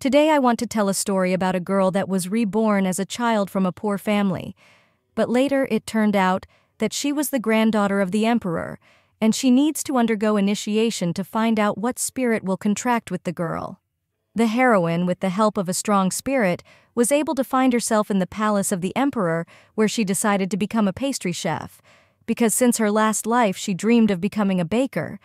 Today I want to tell a story about a girl that was reborn as a child from a poor family, but later it turned out that she was the granddaughter of the emperor, and she needs to undergo initiation to find out what spirit will contract with the girl. The heroine, with the help of a strong spirit, was able to find herself in the palace of the emperor, where she decided to become a pastry chef, because since her last life she dreamed of becoming a baker.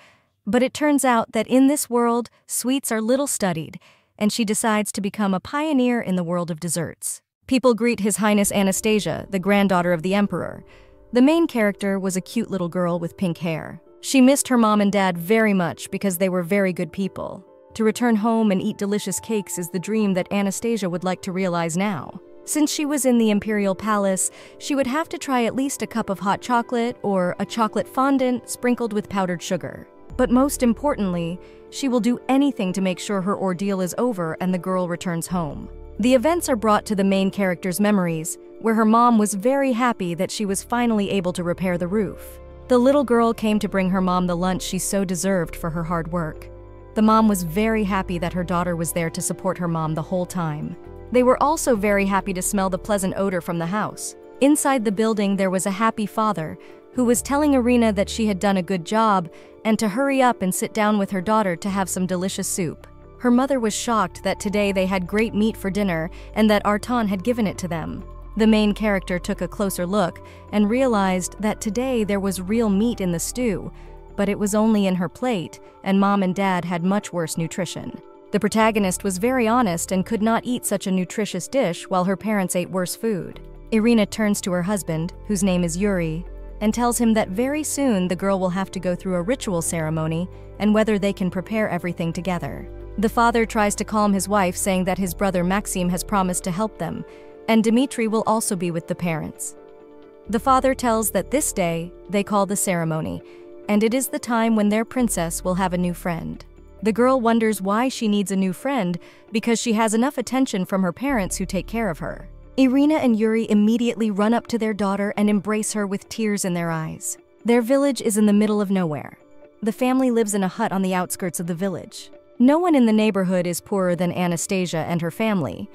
But it turns out that in this world, sweets are little studied, and she decides to become a pioneer in the world of desserts. People greet His Highness Anastasia, the granddaughter of the emperor. The main character was a cute little girl with pink hair. She missed her mom and dad very much because they were very good people. To return home and eat delicious cakes is the dream that Anastasia would like to realize now. Since she was in the imperial palace, she would have to try at least a cup of hot chocolate or a chocolate fondant sprinkled with powdered sugar. But most importantly, she will do anything to make sure her ordeal is over and the girl returns home. The events are brought to the main character's memories, where her mom was very happy that she was finally able to repair the roof. The little girl came to bring her mom the lunch she so deserved for her hard work. The mom was very happy that her daughter was there to support her mom the whole time. They were also very happy to smell the pleasant odor from the house. Inside the building there was a happy father, who was telling Irina that she had done a good job and to hurry up and sit down with her daughter to have some delicious soup. Her mother was shocked that today they had great meat for dinner and that Artan had given it to them. The main character took a closer look and realized that today there was real meat in the stew, but it was only in her plate, and mom and dad had much worse nutrition. The protagonist was very honest and could not eat such a nutritious dish while her parents ate worse food. Irina turns to her husband, whose name is Yuri, and tells him that very soon the girl will have to go through a ritual ceremony and whether they can prepare everything together. The father tries to calm his wife, saying that his brother Maxim has promised to help them, and Dmitri will also be with the parents. The father tells that this day they call the ceremony, and it is the time when their princess will have a new friend. The girl wonders why she needs a new friend because she has enough attention from her parents who take care of her. Irina and Yuri immediately run up to their daughter and embrace her with tears in their eyes. Their village is in the middle of nowhere. The family lives in a hut on the outskirts of the village. No one in the neighborhood is poorer than Anastasia and her family.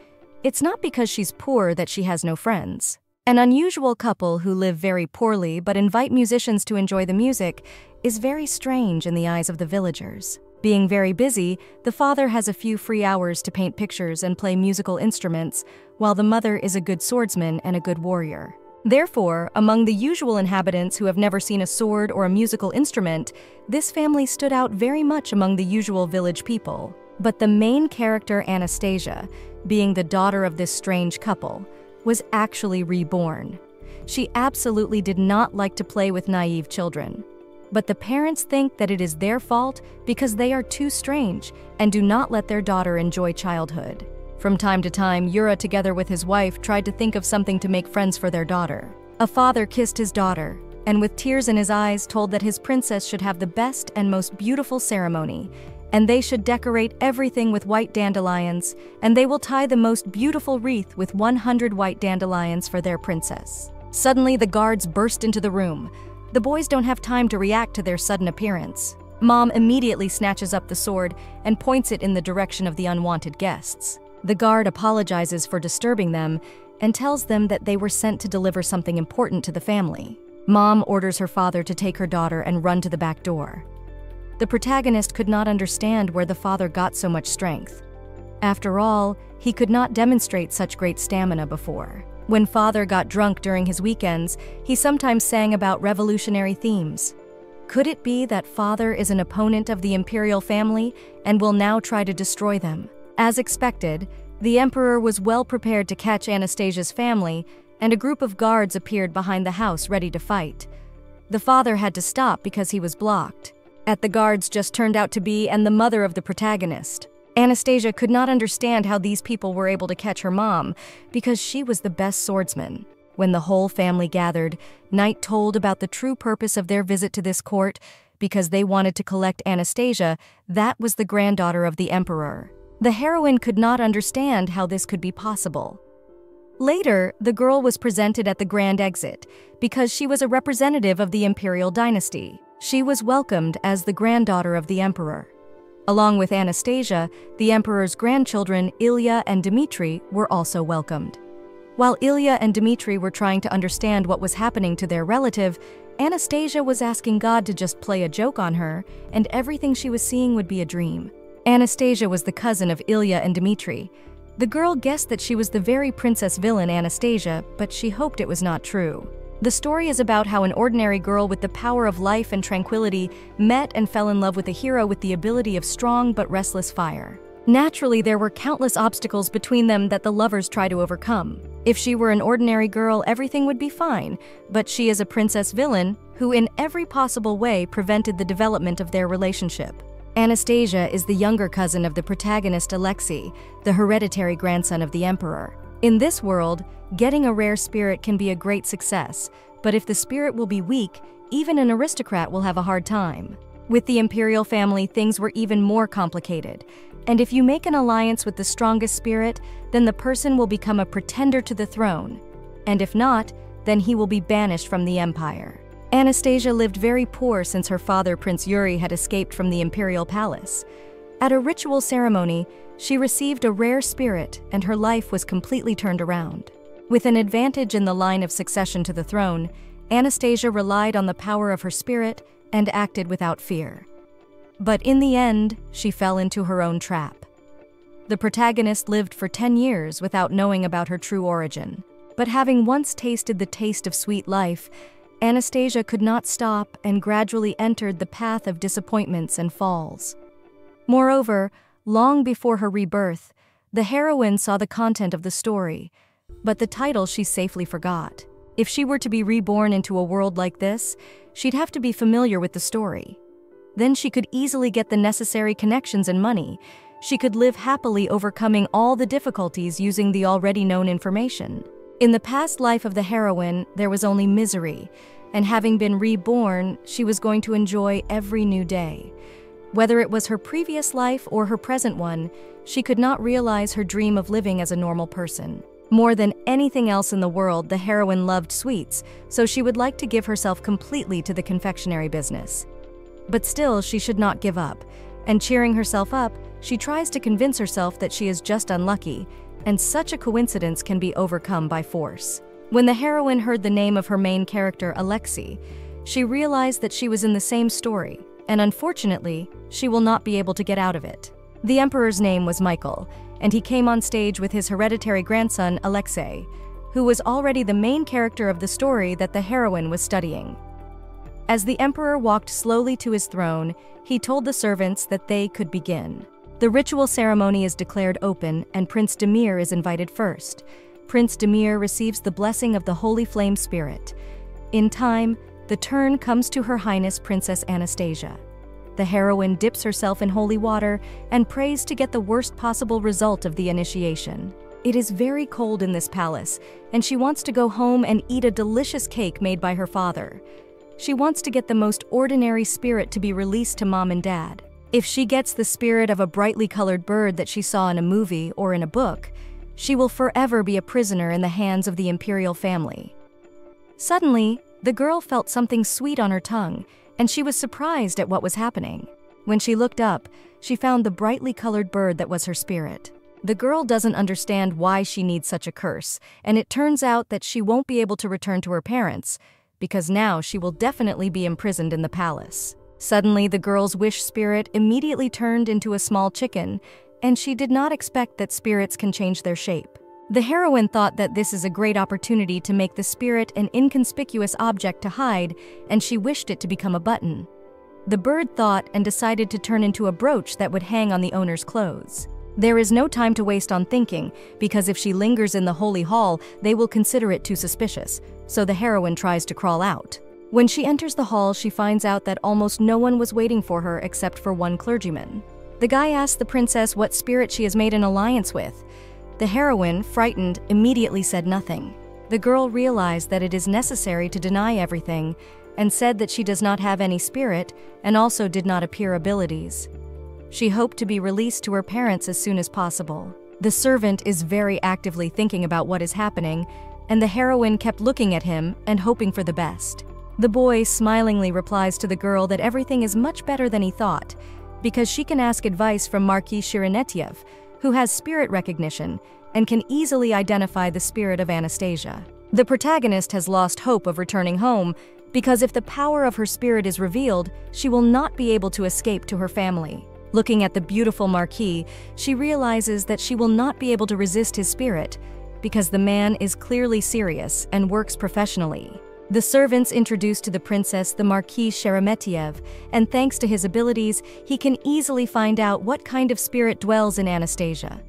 It's not because she's poor that she has no friends. An unusual couple who live very poorly but invite musicians to enjoy the music is very strange in the eyes of the villagers. Being very busy, the father has a few free hours to paint pictures and play musical instruments, while the mother is a good swordsman and a good warrior. Therefore, among the usual inhabitants who have never seen a sword or a musical instrument, this family stood out very much among the usual village people. But the main character, Anastasia, being the daughter of this strange couple, was actually reborn. She absolutely did not like to play with naive children. But the parents think that it is their fault because they are too strange and do not let their daughter enjoy childhood. From time to time, Yura, together with his wife, tried to think of something to make friends for their daughter. A father kissed his daughter, and with tears in his eyes told that his princess should have the best and most beautiful ceremony, and they should decorate everything with white dandelions, and they will tie the most beautiful wreath with 100 white dandelions for their princess. Suddenly, the guards burst into the room. The boys don't have time to react to their sudden appearance. Mom immediately snatches up the sword and points it in the direction of the unwanted guests. The guard apologizes for disturbing them and tells them that they were sent to deliver something important to the family. Mom orders her father to take her daughter and run to the back door. The protagonist could not understand where the father got so much strength. After all, he could not demonstrate such great stamina before. When father got drunk during his weekends, he sometimes sang about revolutionary themes. Could it be that father is an opponent of the imperial family and will now try to destroy them? As expected, the emperor was well prepared to catch Anastasia's family, and a group of guards appeared behind the house ready to fight. The father had to stop because he was blocked. The guards just turned out to be the mother of the protagonist. Anastasia could not understand how these people were able to catch her mom because she was the best swordsman. When the whole family gathered, Knight told about the true purpose of their visit to this court because they wanted to collect Anastasia. That was the granddaughter of the emperor. The heroine could not understand how this could be possible. Later, the girl was presented at the grand exit because she was a representative of the imperial dynasty. She was welcomed as the granddaughter of the emperor. Along with Anastasia, the emperor's grandchildren Ilya and Dmitri were also welcomed. While Ilya and Dmitri were trying to understand what was happening to their relative, Anastasia was asking God to just play a joke on her, and everything she was seeing would be a dream. Anastasia was the cousin of Ilya and Dmitri. The girl guessed that she was the very princess villain Anastasia, but she hoped it was not true. The story is about how an ordinary girl with the power of life and tranquility met and fell in love with a hero with the ability of strong but restless fire. Naturally, there were countless obstacles between them that the lovers try to overcome. If she were an ordinary girl, everything would be fine, but she is a princess villain who in every possible way prevented the development of their relationship. Anastasia is the younger cousin of the protagonist Alexei, the hereditary grandson of the emperor. In this world, getting a rare spirit can be a great success, but if the spirit will be weak, even an aristocrat will have a hard time. With the imperial family, things were even more complicated. And if you make an alliance with the strongest spirit, then the person will become a pretender to the throne. And if not, then he will be banished from the empire. Anastasia lived very poor since her father, Prince Yuri, had escaped from the imperial palace. At a ritual ceremony, she received a rare spirit and her life was completely turned around. With an advantage in the line of succession to the throne, Anastasia relied on the power of her spirit and acted without fear. But in the end, she fell into her own trap. The protagonist lived for 10 years without knowing about her true origin. But having once tasted the taste of sweet life, Anastasia could not stop and gradually entered the path of disappointments and falls. Moreover, long before her rebirth, the heroine saw the content of the story, but the title she safely forgot. If she were to be reborn into a world like this, she'd have to be familiar with the story. Then she could easily get the necessary connections and money. She could live happily overcoming all the difficulties using the already known information. In the past life of the heroine, there was only misery, and having been reborn, she was going to enjoy every new day. Whether it was her previous life or her present one, she could not realize her dream of living as a normal person. More than anything else in the world, the heroine loved sweets, so she would like to give herself completely to the confectionery business. But still, she should not give up, and cheering herself up, she tries to convince herself that she is just unlucky, and such a coincidence can be overcome by force. When the heroine heard the name of her main character, Alexei, she realized that she was in the same story, and unfortunately, she will not be able to get out of it. The emperor's name was Michael, and he came on stage with his hereditary grandson, Alexei, who was already the main character of the story that the heroine was studying. As the emperor walked slowly to his throne, he told the servants that they could begin. The ritual ceremony is declared open, and Prince Demir is invited first. Prince Demir receives the blessing of the Holy Flame Spirit. In time, the turn comes to Her Highness Princess Anastasia. The heroine dips herself in holy water and prays to get the worst possible result of the initiation. It is very cold in this palace, and she wants to go home and eat a delicious cake made by her father. She wants to get the most ordinary spirit to be released to mom and dad. If she gets the spirit of a brightly colored bird that she saw in a movie or in a book, she will forever be a prisoner in the hands of the imperial family. Suddenly, the girl felt something sweet on her tongue, and she was surprised at what was happening. When she looked up, she found the brightly colored bird that was her spirit. The girl doesn't understand why she needs such a curse, and it turns out that she won't be able to return to her parents, because now she will definitely be imprisoned in the palace. Suddenly, the girl's wish spirit immediately turned into a small chicken, and she did not expect that spirits can change their shape. The heroine thought that this is a great opportunity to make the spirit an inconspicuous object to hide, and she wished it to become a button. The bird thought and decided to turn into a brooch that would hang on the owner's clothes. There is no time to waste on thinking, because if she lingers in the holy hall, they will consider it too suspicious, so the heroine tries to crawl out. When she enters the hall, she finds out that almost no one was waiting for her except for one clergyman. The guy asks the princess what spirit she has made an alliance with. The heroine, frightened, immediately said nothing. The girl realized that it is necessary to deny everything, and said that she does not have any spirit and also did not appear abilities. She hoped to be released to her parents as soon as possible. The servant is very actively thinking about what is happening, and the heroine kept looking at him and hoping for the best. The boy smilingly replies to the girl that everything is much better than he thought. because she can ask advice from Marquis Shirinetyev, who has spirit recognition and can easily identify the spirit of Anastasia. The protagonist has lost hope of returning home because if the power of her spirit is revealed, she will not be able to escape to her family. Looking at the beautiful Marquis, she realizes that she will not be able to resist his spirit because the man is clearly serious and works professionally. The servants introduce to the princess the Marquis Sheremetyev, and thanks to his abilities, he can easily find out what kind of spirit dwells in Anastasia.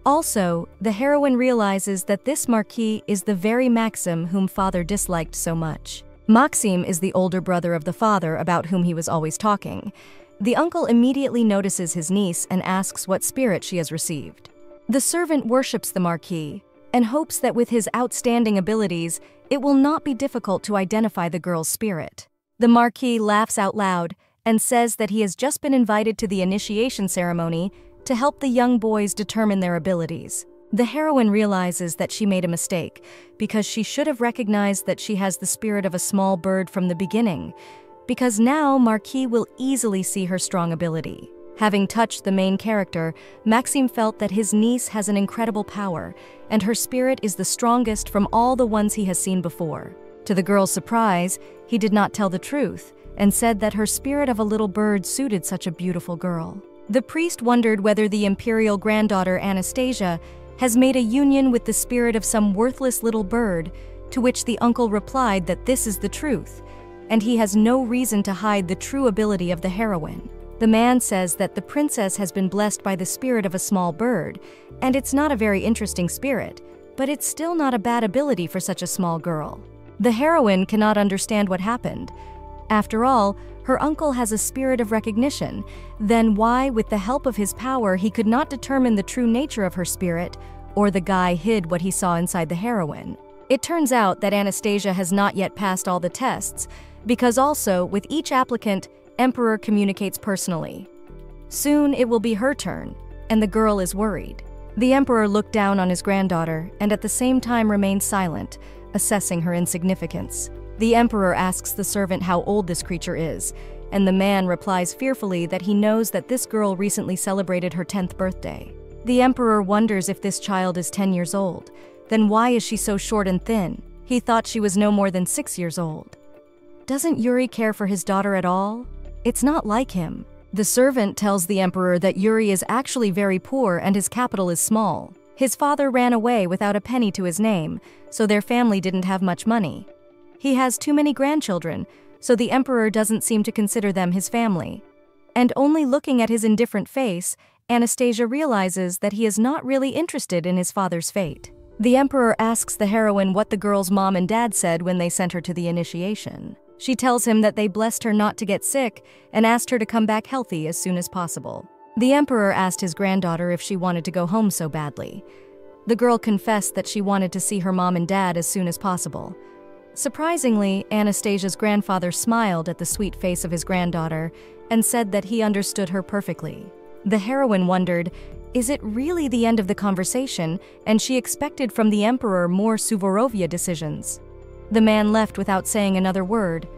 Also, the heroine realizes that this Marquis is the very Maxim whom father disliked so much. Maxim is the older brother of the father about whom he was always talking. The uncle immediately notices his niece and asks what spirit she has received. The servant worships the Marquis and hopes that with his outstanding abilities, it will not be difficult to identify the girl's spirit. The Marquis laughs out loud and says that he has just been invited to the initiation ceremony to help the young boys determine their abilities. The heroine realizes that she made a mistake because she should have recognized that she has the spirit of a small bird from the beginning, because now Marquis will easily see her strong ability. Having touched the main character, Maxim felt that his niece has an incredible power, and her spirit is the strongest from all the ones he has seen before. To the girl's surprise, he did not tell the truth and said that her spirit of a little bird suited such a beautiful girl. The priest wondered whether the imperial granddaughter Anastasia has made a union with the spirit of some worthless little bird, to which the uncle replied that this is the truth, and he has no reason to hide the true ability of the heroine. The man says that the princess has been blessed by the spirit of a small bird, and it's not a very interesting spirit, but it's still not a bad ability for such a small girl. The heroine cannot understand what happened. After all, her uncle has a spirit of recognition. Then why, with the help of his power, he could not determine the true nature of her spirit, or the guy hid what he saw inside the heroine? It turns out that Anastasia has not yet passed all the tests, because also, with each applicant, Emperor communicates personally. Soon it will be her turn, and the girl is worried. The Emperor looked down on his granddaughter and at the same time remained silent, assessing her insignificance. The Emperor asks the servant how old this creature is, and the man replies fearfully that he knows that this girl recently celebrated her 10th birthday. The Emperor wonders if this child is 10 years old. Then why is she so short and thin? He thought she was no more than 6 years old. Doesn't Yuri care for his daughter at all? It's not like him. The servant tells the Emperor that Yuri is actually very poor and his capital is small. His father ran away without a penny to his name, so their family didn't have much money. He has too many grandchildren, so the Emperor doesn't seem to consider them his family. And only looking at his indifferent face, Anastasia realizes that he is not really interested in his father's fate. The Emperor asks the heroine what the girl's mom and dad said when they sent her to the initiation. She tells him that they blessed her not to get sick and asked her to come back healthy as soon as possible. The Emperor asked his granddaughter if she wanted to go home so badly. The girl confessed that she wanted to see her mom and dad as soon as possible. Surprisingly, Anastasia's grandfather smiled at the sweet face of his granddaughter and said that he understood her perfectly. The heroine wondered, is it really the end of the conversation, and she expected from the Emperor more Suvorovia decisions. The man left without saying another word.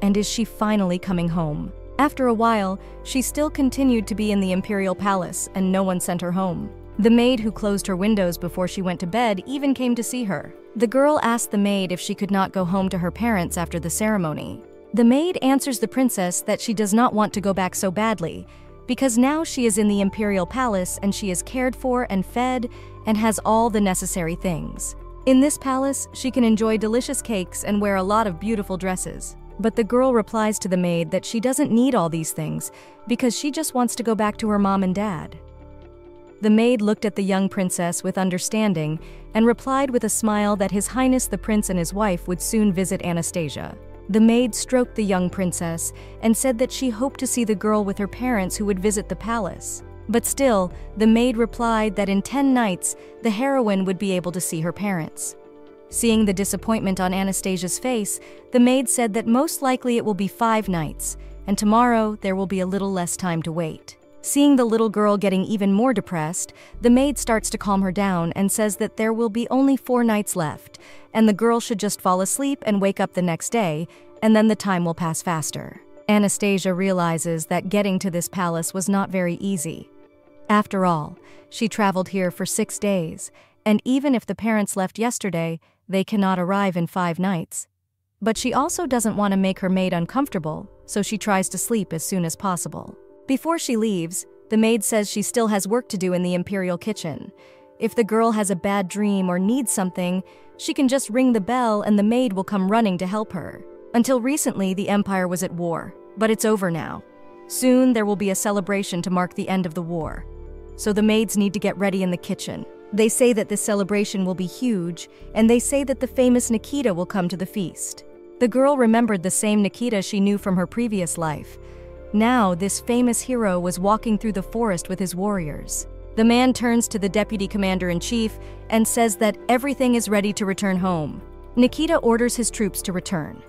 And is she finally coming home? After a while, she still continued to be in the imperial palace, and no one sent her home. The maid who closed her windows before she went to bed even came to see her. The girl asked the maid if she could not go home to her parents after the ceremony. The maid answers the princess that she does not want to go back so badly, because now she is in the imperial palace and she is cared for and fed and has all the necessary things. In this palace, she can enjoy delicious cakes and wear a lot of beautiful dresses. But the girl replies to the maid that she doesn't need all these things because she just wants to go back to her mom and dad. The maid looked at the young princess with understanding and replied with a smile that His Highness the Prince and his wife would soon visit Anastasia. The maid stroked the young princess and said that she hoped to see the girl with her parents who would visit the palace. But still, the maid replied that in 10 nights, the heroine would be able to see her parents. Seeing the disappointment on Anastasia's face, the maid said that most likely it will be 5 nights, and tomorrow there will be a little less time to wait. Seeing the little girl getting even more depressed, the maid starts to calm her down and says that there will be only 4 nights left, and the girl should just fall asleep and wake up the next day, and then the time will pass faster. Anastasia realizes that getting to this palace was not very easy. After all, she traveled here for 6 days, and even if the parents left yesterday, they cannot arrive in 5 nights. But she also doesn't want to make her maid uncomfortable, so she tries to sleep as soon as possible. Before she leaves, the maid says she still has work to do in the imperial kitchen. If the girl has a bad dream or needs something, she can just ring the bell and the maid will come running to help her. Until recently, the empire was at war, but it's over now. Soon there will be a celebration to mark the end of the war. So the maids need to get ready in the kitchen. They say that this celebration will be huge, and they say that the famous Nikita will come to the feast. The girl remembered the same Nikita she knew from her previous life. Now, this famous hero was walking through the forest with his warriors. The man turns to the deputy commander-in-chief and says that everything is ready to return home. Nikita orders his troops to return.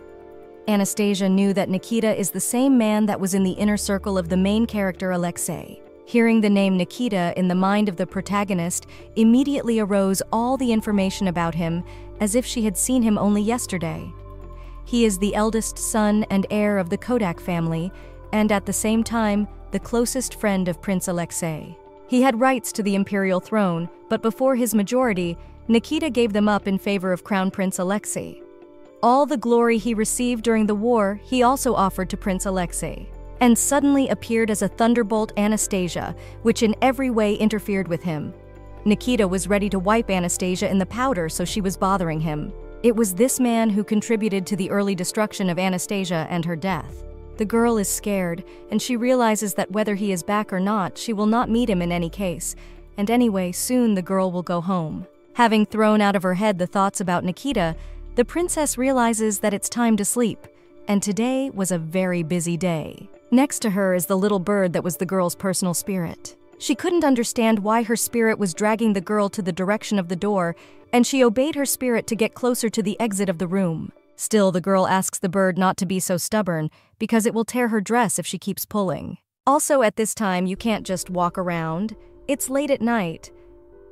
Anastasia knew that Nikita is the same man that was in the inner circle of the main character Alexei. Hearing the name Nikita in the mind of the protagonist immediately arose all the information about him as if she had seen him only yesterday. He is the eldest son and heir of the Kodak family, and at the same time, the closest friend of Prince Alexei. He had rights to the imperial throne, but before his majority, Nikita gave them up in favor of Crown Prince Alexei. All the glory he received during the war, he also offered to Prince Alexei, and suddenly appeared as a thunderbolt Anastasia, which in every way interfered with him. Nikita was ready to wipe Anastasia in the powder, so she was bothering him. It was this man who contributed to the early destruction of Anastasia and her death. The girl is scared, and she realizes that whether he is back or not, she will not meet him in any case. And anyway, soon the girl will go home. Having thrown out of her head the thoughts about Nikita, the princess realizes that it's time to sleep. And today was a very busy day. Next to her is the little bird that was the girl's personal spirit. She couldn't understand why her spirit was dragging the girl to the direction of the door, and she obeyed her spirit to get closer to the exit of the room. Still, the girl asks the bird not to be so stubborn, because it will tear her dress if she keeps pulling. Also, at this time, you can't just walk around. It's late at night.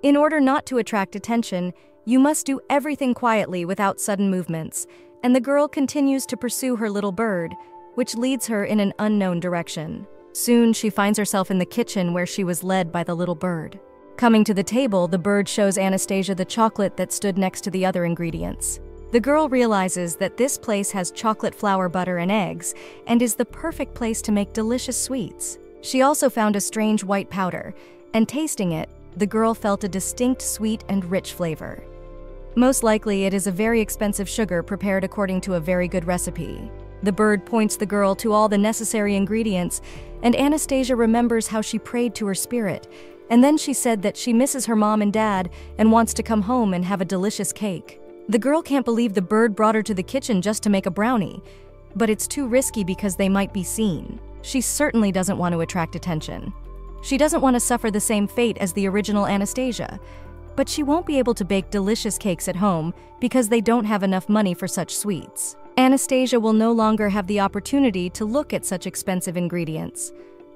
In order not to attract attention, you must do everything quietly without sudden movements, and the girl continues to pursue her little bird, which leads her in an unknown direction. Soon, she finds herself in the kitchen where she was led by the little bird. Coming to the table, the bird shows Anastasia the chocolate that stood next to the other ingredients. The girl realizes that this place has chocolate flour, butter, and eggs, and is the perfect place to make delicious sweets. She also found a strange white powder, and tasting it, the girl felt a distinct sweet and rich flavor. Most likely, it is a very expensive sugar prepared according to a very good recipe. The bird points the girl to all the necessary ingredients, and Anastasia remembers how she prayed to her spirit, and then she said that she misses her mom and dad and wants to come home and have a delicious cake. The girl can't believe the bird brought her to the kitchen just to make a brownie, but it's too risky because they might be seen. She certainly doesn't want to attract attention. She doesn't want to suffer the same fate as the original Anastasia, but she won't be able to bake delicious cakes at home because they don't have enough money for such sweets. Anastasia will no longer have the opportunity to look at such expensive ingredients.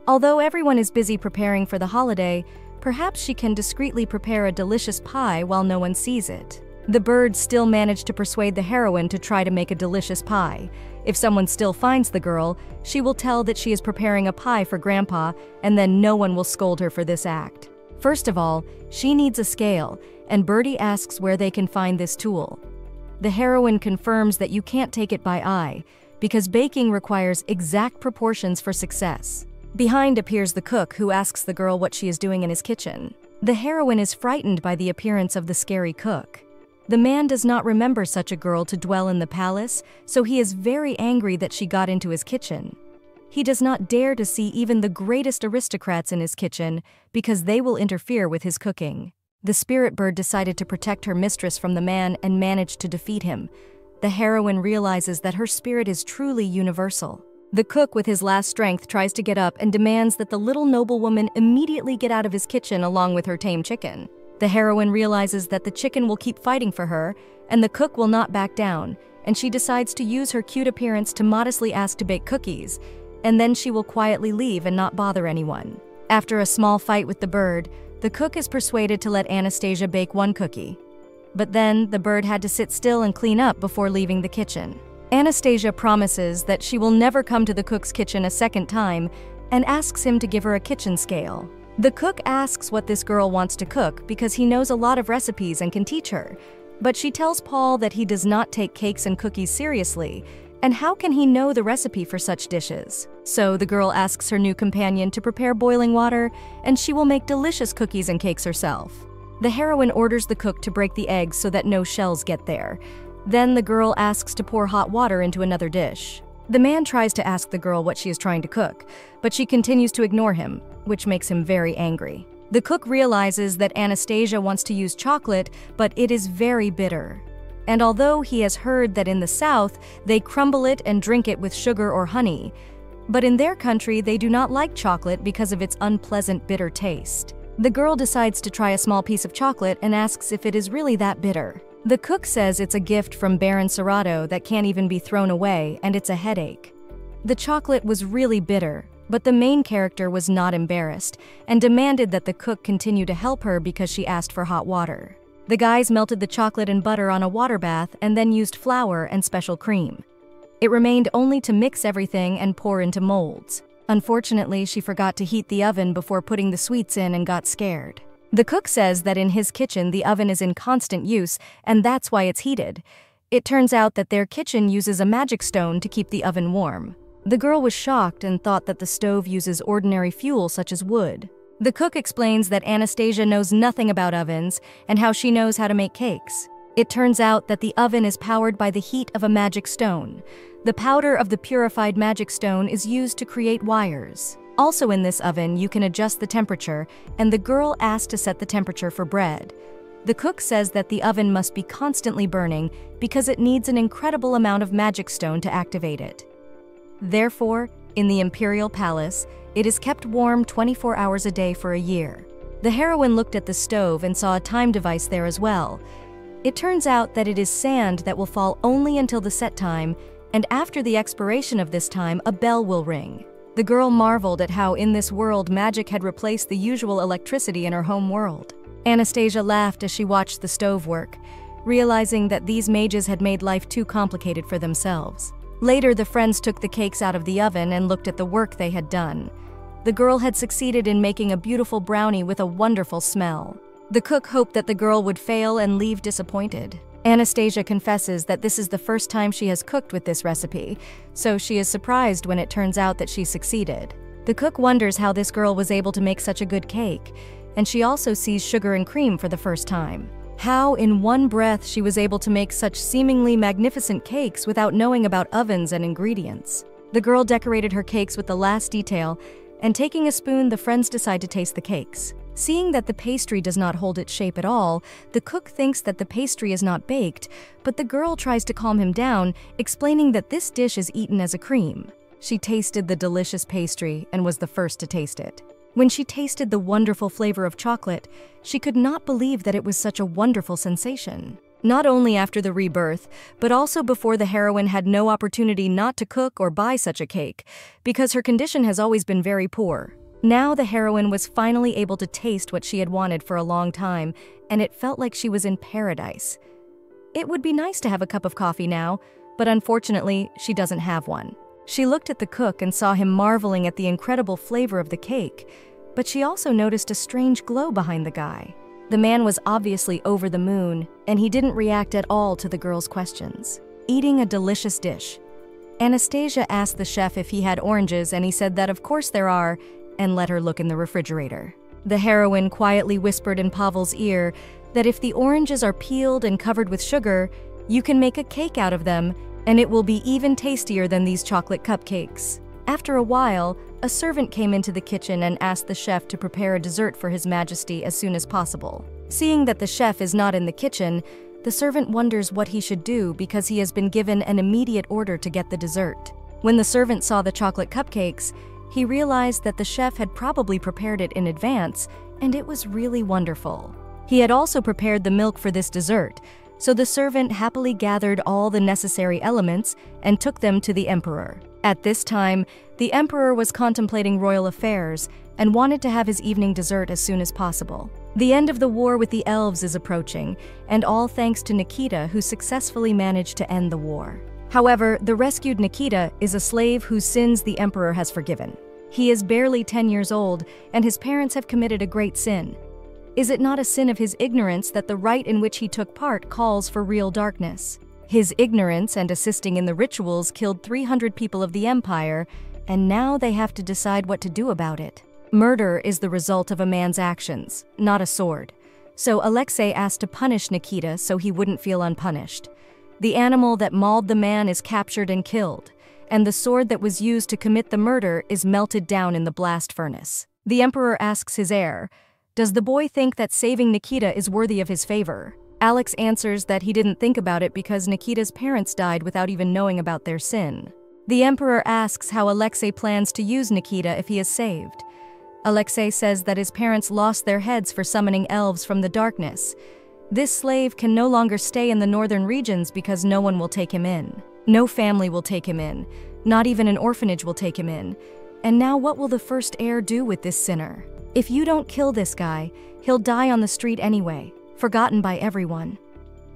Although everyone is busy preparing for the holiday, perhaps she can discreetly prepare a delicious pie while no one sees it. The bird still managed to persuade the heroine to try to make a delicious pie. If someone still finds the girl, she will tell that she is preparing a pie for Grandpa, and then no one will scold her for this act. First of all, she needs a scale, and Birdie asks where they can find this tool. The heroine confirms that you can't take it by eye, because baking requires exact proportions for success. Behind appears the cook, who asks the girl what she is doing in his kitchen. The heroine is frightened by the appearance of the scary cook. The man does not remember such a girl to dwell in the palace, so he is very angry that she got into his kitchen. He does not dare to see even the greatest aristocrats in his kitchen because they will interfere with his cooking. The spirit bird decided to protect her mistress from the man and managed to defeat him. The heroine realizes that her spirit is truly universal. The cook, with his last strength, tries to get up and demands that the little noblewoman immediately get out of his kitchen along with her tame chicken. The heroine realizes that the chicken will keep fighting for her, and the cook will not back down, and she decides to use her cute appearance to modestly ask to bake cookies, and then she will quietly leave and not bother anyone. After a small fight with the bird, the cook is persuaded to let Anastasia bake one cookie. But then, the bird had to sit still and clean up before leaving the kitchen. Anastasia promises that she will never come to the cook's kitchen a second time and asks him to give her a kitchen scale. The cook asks what this girl wants to cook because he knows a lot of recipes and can teach her, but she tells Paul that he does not take cakes and cookies seriously, and how can he know the recipe for such dishes? So the girl asks her new companion to prepare boiling water, and she will make delicious cookies and cakes herself. The heroine orders the cook to break the eggs so that no shells get there. Then the girl asks to pour hot water into another dish. The man tries to ask the girl what she is trying to cook, but she continues to ignore him, which makes him very angry. The cook realizes that Anastasia wants to use chocolate, but it is very bitter. And although he has heard that in the South, they crumble it and drink it with sugar or honey, but in their country they do not like chocolate because of its unpleasant bitter taste. The girl decides to try a small piece of chocolate and asks if it is really that bitter. The cook says it's a gift from Baron Serrato that can't even be thrown away, and it's a headache. The chocolate was really bitter, but the main character was not embarrassed and demanded that the cook continue to help her because she asked for hot water. The guys melted the chocolate and butter on a water bath and then used flour and special cream. It remained only to mix everything and pour into molds. Unfortunately, she forgot to heat the oven before putting the sweets in and got scared. The cook says that in his kitchen the oven is in constant use and that's why it's heated. It turns out that their kitchen uses a magic stone to keep the oven warm. The girl was shocked and thought that the stove uses ordinary fuel such as wood. The cook explains that Anastasia knows nothing about ovens and how she knows how to make cakes. It turns out that the oven is powered by the heat of a magic stone. The powder of the purified magic stone is used to create wires. Also in this oven, you can adjust the temperature, and the girl asked to set the temperature for bread. The cook says that the oven must be constantly burning because it needs an incredible amount of magic stone to activate it. Therefore, in the Imperial Palace, it is kept warm 24 hours a day for a year. The heroine looked at the stove and saw a time device there as well. It turns out that it is sand that will fall only until the set time, and after the expiration of this time, a bell will ring. The girl marveled at how in this world magic had replaced the usual electricity in her home world. Anastasia laughed as she watched the stove work, realizing that these mages had made life too complicated for themselves. Later, the friends took the cakes out of the oven and looked at the work they had done. The girl had succeeded in making a beautiful brownie with a wonderful smell. The cook hoped that the girl would fail and leave disappointed. Anastasia confesses that this is the first time she has cooked with this recipe, so she is surprised when it turns out that she succeeded. The cook wonders how this girl was able to make such a good cake, and she also sees sugar and cream for the first time. How, in one breath, she was able to make such seemingly magnificent cakes without knowing about ovens and ingredients. The girl decorated her cakes with the last detail, and taking a spoon, the friends decide to taste the cakes. Seeing that the pastry does not hold its shape at all, the cook thinks that the pastry is not baked, but the girl tries to calm him down, explaining that this dish is eaten as a cream. She tasted the delicious pastry and was the first to taste it. When she tasted the wonderful flavor of chocolate, she could not believe that it was such a wonderful sensation. Not only after the rebirth, but also before the heroine had no opportunity not to cook or buy such a cake, because her condition has always been very poor. Now the heroine was finally able to taste what she had wanted for a long time, and it felt like she was in paradise. It would be nice to have a cup of coffee now, but unfortunately, she doesn't have one. She looked at the cook and saw him marveling at the incredible flavor of the cake, but she also noticed a strange glow behind the guy. The man was obviously over the moon, and he didn't react at all to the girl's questions. Eating a delicious dish. Anastasia asked the chef if he had oranges, and he said that of course there are, and let her look in the refrigerator. The heroine quietly whispered in Pavel's ear that if the oranges are peeled and covered with sugar, you can make a cake out of them, and it will be even tastier than these chocolate cupcakes. After a while, a servant came into the kitchen and asked the chef to prepare a dessert for His Majesty as soon as possible. Seeing that the chef is not in the kitchen, the servant wonders what he should do because he has been given an immediate order to get the dessert. When the servant saw the chocolate cupcakes, he realized that the chef had probably prepared it in advance, and it was really wonderful. He had also prepared the milk for this dessert, so the servant happily gathered all the necessary elements and took them to the emperor. At this time, the emperor was contemplating royal affairs and wanted to have his evening dessert as soon as possible. The end of the war with the elves is approaching, and all thanks to Nikita, who successfully managed to end the war. However, the rescued Nikita is a slave whose sins the emperor has forgiven. He is barely 10 years old, and his parents have committed a great sin. Is it not a sin of his ignorance that the rite in which he took part calls for real darkness? His ignorance and assisting in the rituals killed 300 people of the empire, and now they have to decide what to do about it. Murder is the result of a man's actions, not a sword. So Alexei asked to punish Nikita so he wouldn't feel unpunished. The animal that mauled the man is captured and killed, and the sword that was used to commit the murder is melted down in the blast furnace. The emperor asks his heir, "Does the boy think that saving Nikita is worthy of his favor?" Alex answers that he didn't think about it because Nikita's parents died without even knowing about their sin. The emperor asks how Alexei plans to use Nikita if he is saved. Alexei says that his parents lost their heads for summoning elves from the darkness. This slave can no longer stay in the northern regions because no one will take him in. No family will take him in. Not even an orphanage will take him in. And now what will the first heir do with this sinner? If you don't kill this guy, he'll die on the street anyway, forgotten by everyone.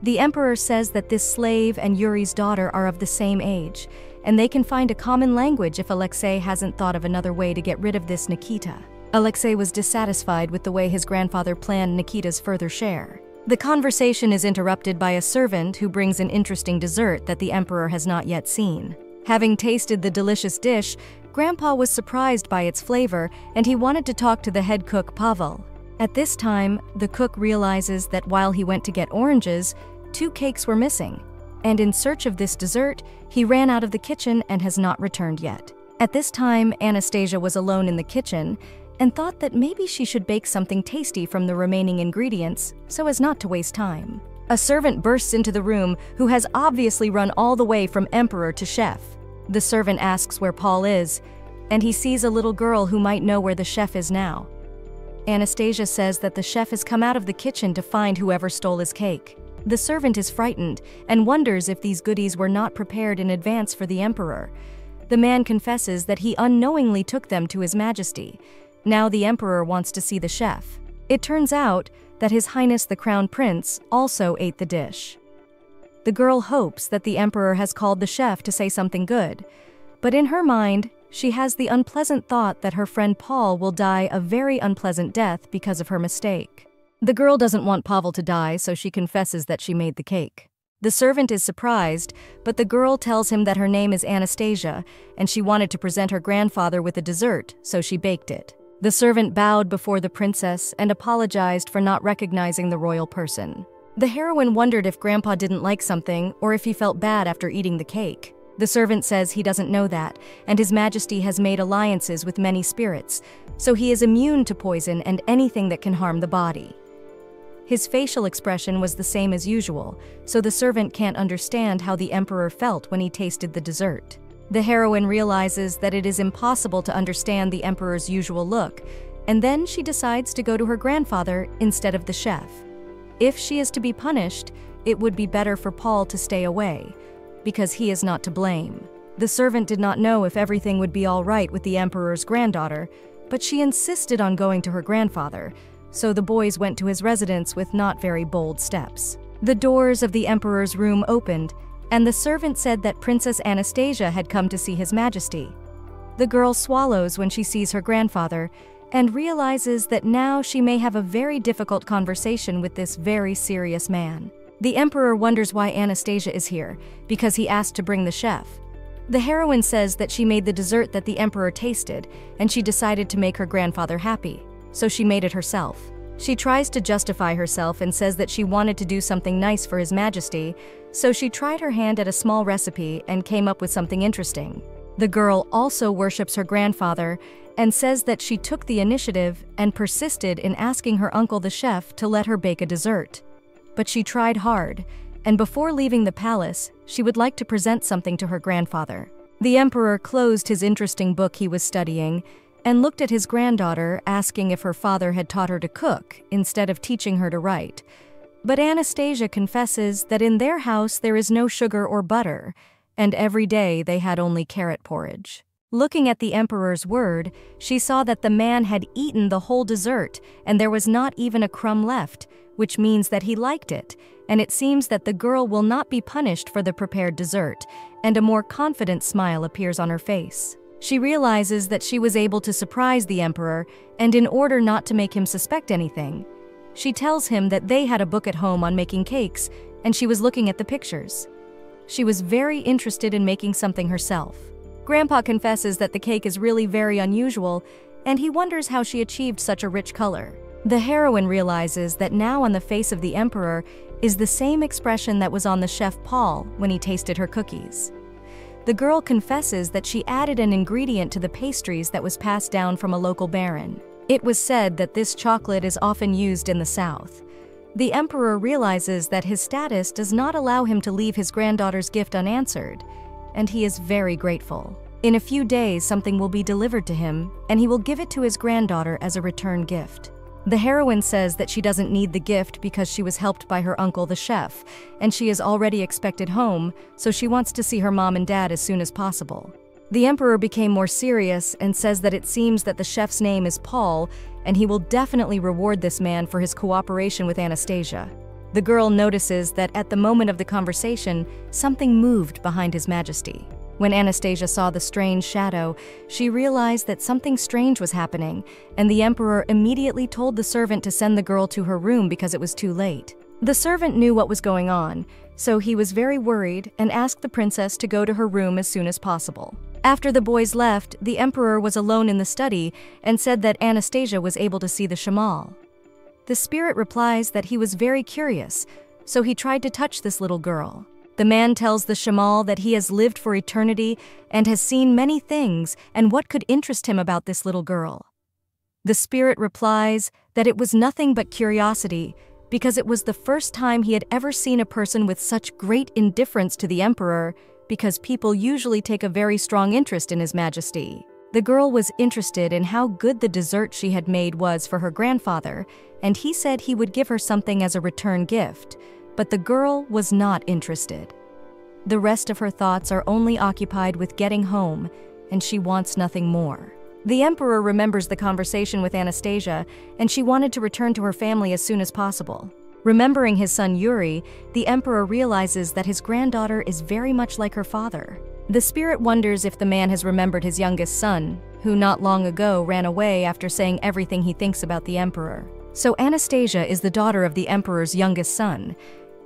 The emperor says that this slave and Yuri's daughter are of the same age, and they can find a common language if Alexei hasn't thought of another way to get rid of this Nikita. Alexei was dissatisfied with the way his grandfather planned Nikita's further share. The conversation is interrupted by a servant who brings an interesting dessert that the emperor has not yet seen. Having tasted the delicious dish, Grandpa was surprised by its flavor, and he wanted to talk to the head cook, Pavel. At this time, the cook realizes that while he went to get oranges, 2 cakes were missing, and in search of this dessert, he ran out of the kitchen and has not returned yet. At this time, Anastasia was alone in the kitchen and thought that maybe she should bake something tasty from the remaining ingredients so as not to waste time. A servant bursts into the room who has obviously run all the way from emperor to chef. The servant asks where Paul is, and he sees a little girl who might know where the chef is now. Anastasia says that the chef has come out of the kitchen to find whoever stole his cake. The servant is frightened and wonders if these goodies were not prepared in advance for the emperor. The man confesses that he unknowingly took them to His Majesty. Now the emperor wants to see the chef. It turns out that His Highness the Crown Prince also ate the dish. The girl hopes that the emperor has called the chef to say something good, but in her mind, she has the unpleasant thought that her friend Paul will die a very unpleasant death because of her mistake. The girl doesn't want Pavel to die, so she confesses that she made the cake. The servant is surprised, but the girl tells him that her name is Anastasia, and she wanted to present her grandfather with a dessert, so she baked it. The servant bowed before the princess and apologized for not recognizing the royal person. The heroine wondered if Grandpa didn't like something or if he felt bad after eating the cake. The servant says he doesn't know that, and His Majesty has made alliances with many spirits, so he is immune to poison and anything that can harm the body. His facial expression was the same as usual, so the servant can't understand how the emperor felt when he tasted the dessert. The heroine realizes that it is impossible to understand the emperor's usual look, and then she decides to go to her grandfather instead of the chef. If she is to be punished, it would be better for Paul to stay away, because he is not to blame. The servant did not know if everything would be all right with the emperor's granddaughter, but she insisted on going to her grandfather, so the boys went to his residence with not very bold steps. The doors of the emperor's room opened, and the servant said that Princess Anastasia had come to see His Majesty. The girl swallows when she sees her grandfather and realizes that now she may have a very difficult conversation with this very serious man. The emperor wonders why Anastasia is here, because he asked to bring the chef. The heroine says that she made the dessert that the emperor tasted, and she decided to make her grandfather happy, so she made it herself. She tries to justify herself and says that she wanted to do something nice for His Majesty, so she tried her hand at a small recipe and came up with something interesting. The girl also worships her grandfather and says that she took the initiative and persisted in asking her uncle the chef to let her bake a dessert. But she tried hard, and before leaving the palace, she would like to present something to her grandfather. The emperor closed his interesting book he was studying and looked at his granddaughter, asking if her father had taught her to cook instead of teaching her to write. But Anastasia confesses that in their house there is no sugar or butter, and every day they had only carrot porridge. Looking at the emperor's word, she saw that the man had eaten the whole dessert and there was not even a crumb left, which means that he liked it, and it seems that the girl will not be punished for the prepared dessert, and a more confident smile appears on her face. She realizes that she was able to surprise the emperor, and in order not to make him suspect anything, she tells him that they had a book at home on making cakes, and she was looking at the pictures. She was very interested in making something herself. Grandpa confesses that the cake is really very unusual, and he wonders how she achieved such a rich color. The heroine realizes that now on the face of the emperor is the same expression that was on the chef Paul when he tasted her cookies. The girl confesses that she added an ingredient to the pastries that was passed down from a local baron. It was said that this chocolate is often used in the South. The emperor realizes that his status does not allow him to leave his granddaughter's gift unanswered, and he is very grateful. In a few days, something will be delivered to him, and he will give it to his granddaughter as a return gift. The heroine says that she doesn't need the gift because she was helped by her uncle the chef, and she is already expected home, so she wants to see her mom and dad as soon as possible. The emperor became more serious and says that it seems that the chef's name is Paul, and he will definitely reward this man for his cooperation with Anastasia. The girl notices that at the moment of the conversation, something moved behind His Majesty. When Anastasia saw the strange shadow, she realized that something strange was happening, and the emperor immediately told the servant to send the girl to her room because it was too late. The servant knew what was going on, so he was very worried and asked the princess to go to her room as soon as possible. After the boys left, the emperor was alone in the study and said that Anastasia was able to see the shamal. The spirit replies that he was very curious, so he tried to touch this little girl. The man tells the shamal that he has lived for eternity and has seen many things, and what could interest him about this little girl. The spirit replies that it was nothing but curiosity, because it was the first time he had ever seen a person with such great indifference to the emperor, because people usually take a very strong interest in His Majesty. The girl was interested in how good the dessert she had made was for her grandfather, and he said he would give her something as a return gift, but the girl was not interested. The rest of her thoughts are only occupied with getting home, and she wants nothing more. The emperor remembers the conversation with Anastasia, and she wanted to return to her family as soon as possible. Remembering his son Yuri, the emperor realizes that his granddaughter is very much like her father. The spirit wonders if the man has remembered his youngest son, who not long ago ran away after saying everything he thinks about the emperor. So Anastasia is the daughter of the emperor's youngest son.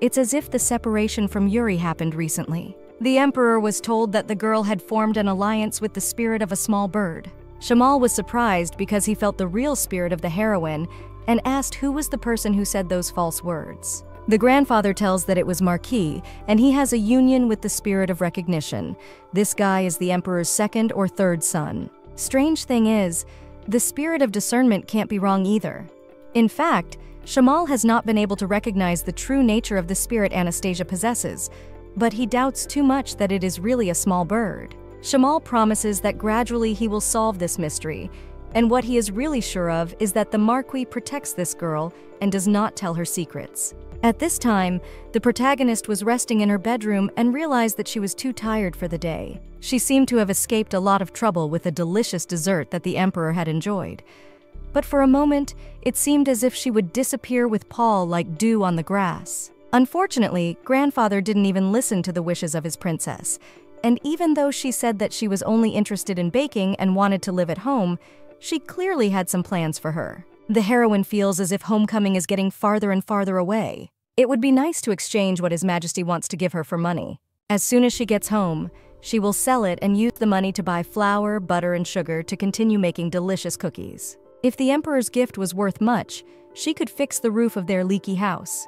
It's as if the separation from Yuri happened recently. The emperor was told that the girl had formed an alliance with the spirit of a small bird. Shamal was surprised because he felt the real spirit of the heroine and asked who was the person who said those false words. The grandfather tells that it was Marquis, and he has a union with the spirit of recognition. This guy is the emperor's second or third son. Strange thing is, the spirit of discernment can't be wrong either. In fact, Shamal has not been able to recognize the true nature of the spirit Anastasia possesses, but he doubts too much that it is really a small bird. Shamal promises that gradually he will solve this mystery, and what he is really sure of is that the Marquis protects this girl and does not tell her secrets. At this time, the protagonist was resting in her bedroom and realized that she was too tired for the day. She seemed to have escaped a lot of trouble with a delicious dessert that the emperor had enjoyed. But for a moment, it seemed as if she would disappear with Paul like dew on the grass. Unfortunately, grandfather didn't even listen to the wishes of his princess, and even though she said that she was only interested in baking and wanted to live at home, she clearly had some plans for her. The heroine feels as if homecoming is getting farther and farther away. It would be nice to exchange what His Majesty wants to give her for money. As soon as she gets home, she will sell it and use the money to buy flour, butter, and sugar to continue making delicious cookies. If the emperor's gift was worth much, she could fix the roof of their leaky house.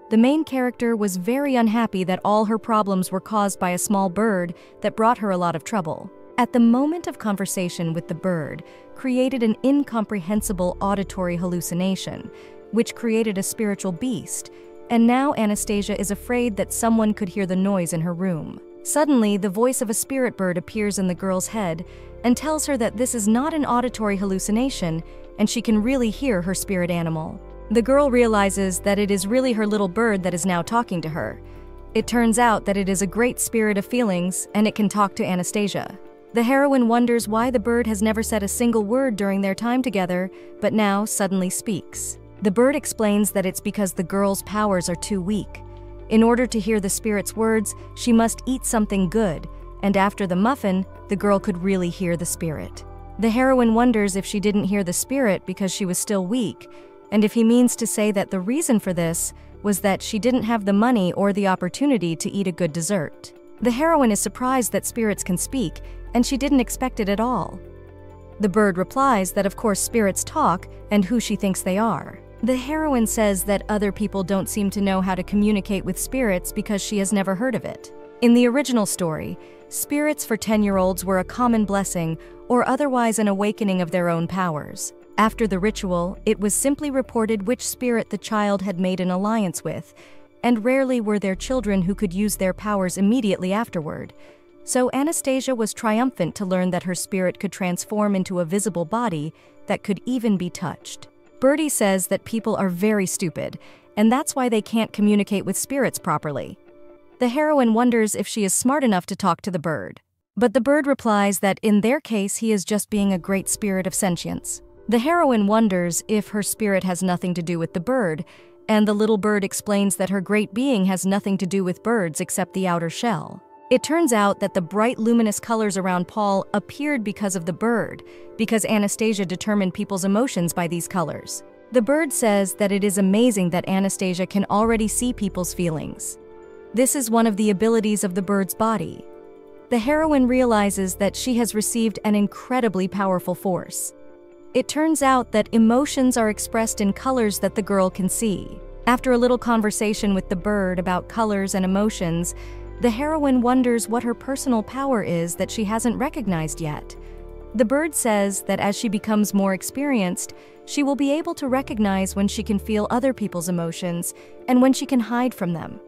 The main character was very unhappy that all her problems were caused by a small bird that brought her a lot of trouble. At the moment of conversation with the bird, created an incomprehensible auditory hallucination, which created a spiritual beast, and now Anastasia is afraid that someone could hear the noise in her room. Suddenly, the voice of a spirit bird appears in the girl's head and tells her that this is not an auditory hallucination, and she can really hear her spirit animal. The girl realizes that it is really her little bird that is now talking to her. It turns out that it is a great spirit of feelings, and it can talk to Anastasia. The heroine wonders why the bird has never said a single word during their time together, but now suddenly speaks. The bird explains that it's because the girl's powers are too weak. In order to hear the spirit's words, she must eat something good, and after the muffin, the girl could really hear the spirit. The heroine wonders if she didn't hear the spirit because she was still weak, and if he means to say that the reason for this was that she didn't have the money or the opportunity to eat a good dessert. The heroine is surprised that spirits can speak, and she didn't expect it at all. The bird replies that of course spirits talk and who she thinks they are. The heroine says that other people don't seem to know how to communicate with spirits because she has never heard of it. In the original story, spirits for 10-year-olds were a common blessing or otherwise an awakening of their own powers. After the ritual, it was simply reported which spirit the child had made an alliance with, and rarely were there children who could use their powers immediately afterward. So Anastasia was triumphant to learn that her spirit could transform into a visible body that could even be touched. Birdie says that people are very stupid, and that's why they can't communicate with spirits properly. The heroine wonders if she is smart enough to talk to the bird. But the bird replies that in their case he is just being a great spirit of sentience. The heroine wonders if her spirit has nothing to do with the bird, and the little bird explains that her great being has nothing to do with birds except the outer shell. It turns out that the bright luminous colors around Paul appeared because of the bird, because Anastasia determined people's emotions by these colors. The bird says that it is amazing that Anastasia can already see people's feelings. This is one of the abilities of the bird's body. The heroine realizes that she has received an incredibly powerful force. It turns out that emotions are expressed in colors that the girl can see. After a little conversation with the bird about colors and emotions, the heroine wonders what her personal power is that she hasn't recognized yet. The bird says that as she becomes more experienced, she will be able to recognize when she can feel other people's emotions and when she can hide from them.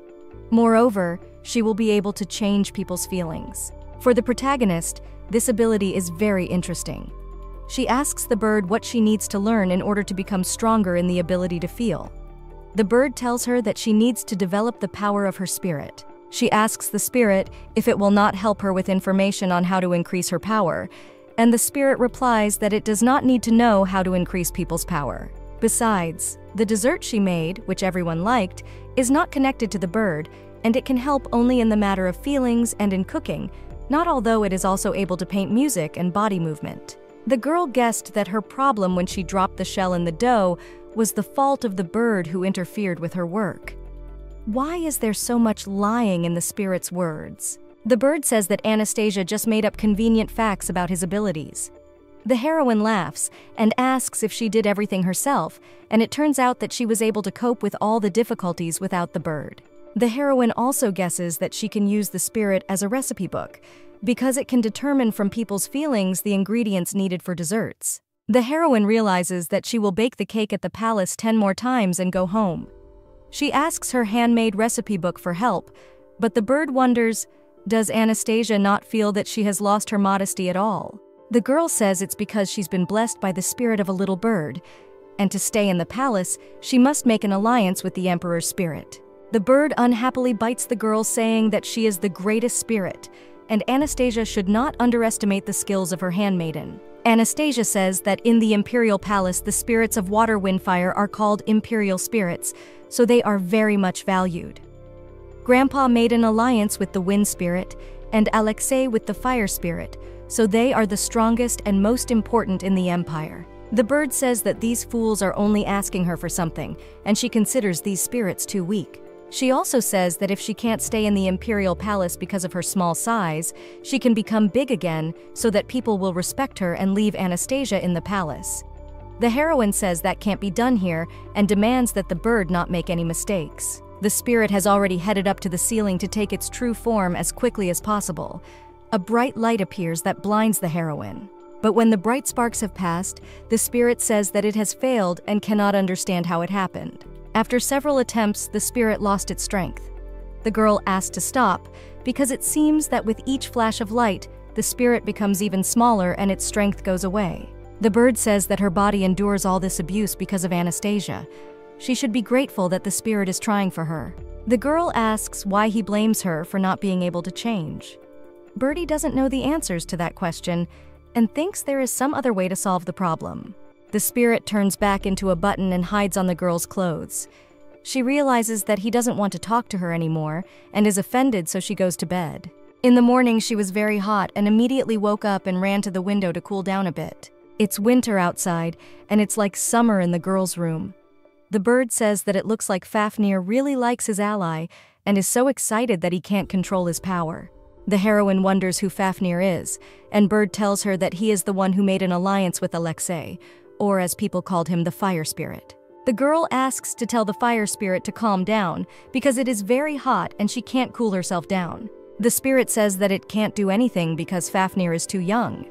Moreover, she will be able to change people's feelings. For the protagonist, this ability is very interesting. She asks the bird what she needs to learn in order to become stronger in the ability to feel. The bird tells her that she needs to develop the power of her spirit. She asks the spirit if it will not help her with information on how to increase her power, and the spirit replies that it does not need to know how to increase people's power. Besides, the dessert she made, which everyone liked, is not connected to the bird, and it can help only in the matter of feelings and in cooking, not although it is also able to paint music and body movement. The girl guessed that her problem when she dropped the shell in the dough was the fault of the bird who interfered with her work. Why is there so much lying in the spirit's words? The bird says that Anastasia just made up convenient facts about his abilities. The heroine laughs and asks if she did everything herself, and it turns out that she was able to cope with all the difficulties without the bird. The heroine also guesses that she can use the spirit as a recipe book, because it can determine from people's feelings the ingredients needed for desserts. The heroine realizes that she will bake the cake at the palace 10 more times and go home. She asks her handmade recipe book for help, but the bird wonders, does Anastasia not feel that she has lost her modesty at all? The girl says it's because she's been blessed by the spirit of a little bird, and to stay in the palace, she must make an alliance with the emperor's spirit. The bird unhappily bites the girl, saying that she is the greatest spirit, and Anastasia should not underestimate the skills of her handmaiden. Anastasia says that in the imperial palace, the spirits of water, wind, fire are called imperial spirits, so they are very much valued. Grandpa made an alliance with the wind spirit and Alexei with the fire spirit, so they are the strongest and most important in the empire. The bird says that these fools are only asking her for something, and she considers these spirits too weak. She also says that if she can't stay in the imperial palace because of her small size, she can become big again so that people will respect her and leave Anastasia in the palace. The heroine says that can't be done here and demands that the bird not make any mistakes. The spirit has already headed up to the ceiling to take its true form as quickly as possible. A bright light appears that blinds the heroine. But when the bright sparks have passed, the spirit says that it has failed and cannot understand how it happened. After several attempts, the spirit lost its strength. The girl asked to stop because it seems that with each flash of light, the spirit becomes even smaller and its strength goes away. The bird says that her body endures all this abuse because of Anastasia. She should be grateful that the spirit is trying for her. The girl asks why he blames her for not being able to change. Birdie doesn't know the answers to that question and thinks there is some other way to solve the problem. The spirit turns back into a button and hides on the girl's clothes. She realizes that he doesn't want to talk to her anymore and is offended, so she goes to bed. In the morning, she was very hot and immediately woke up and ran to the window to cool down a bit. It's winter outside, and it's like summer in the girl's room. The bird says that it looks like Fafnir really likes his ally and is so excited that he can't control his power. The heroine wonders who Fafnir is, and Bird tells her that he is the one who made an alliance with Alexei, or as people called him, the fire spirit. The girl asks to tell the fire spirit to calm down because it is very hot and she can't cool herself down. The spirit says that it can't do anything because Fafnir is too young.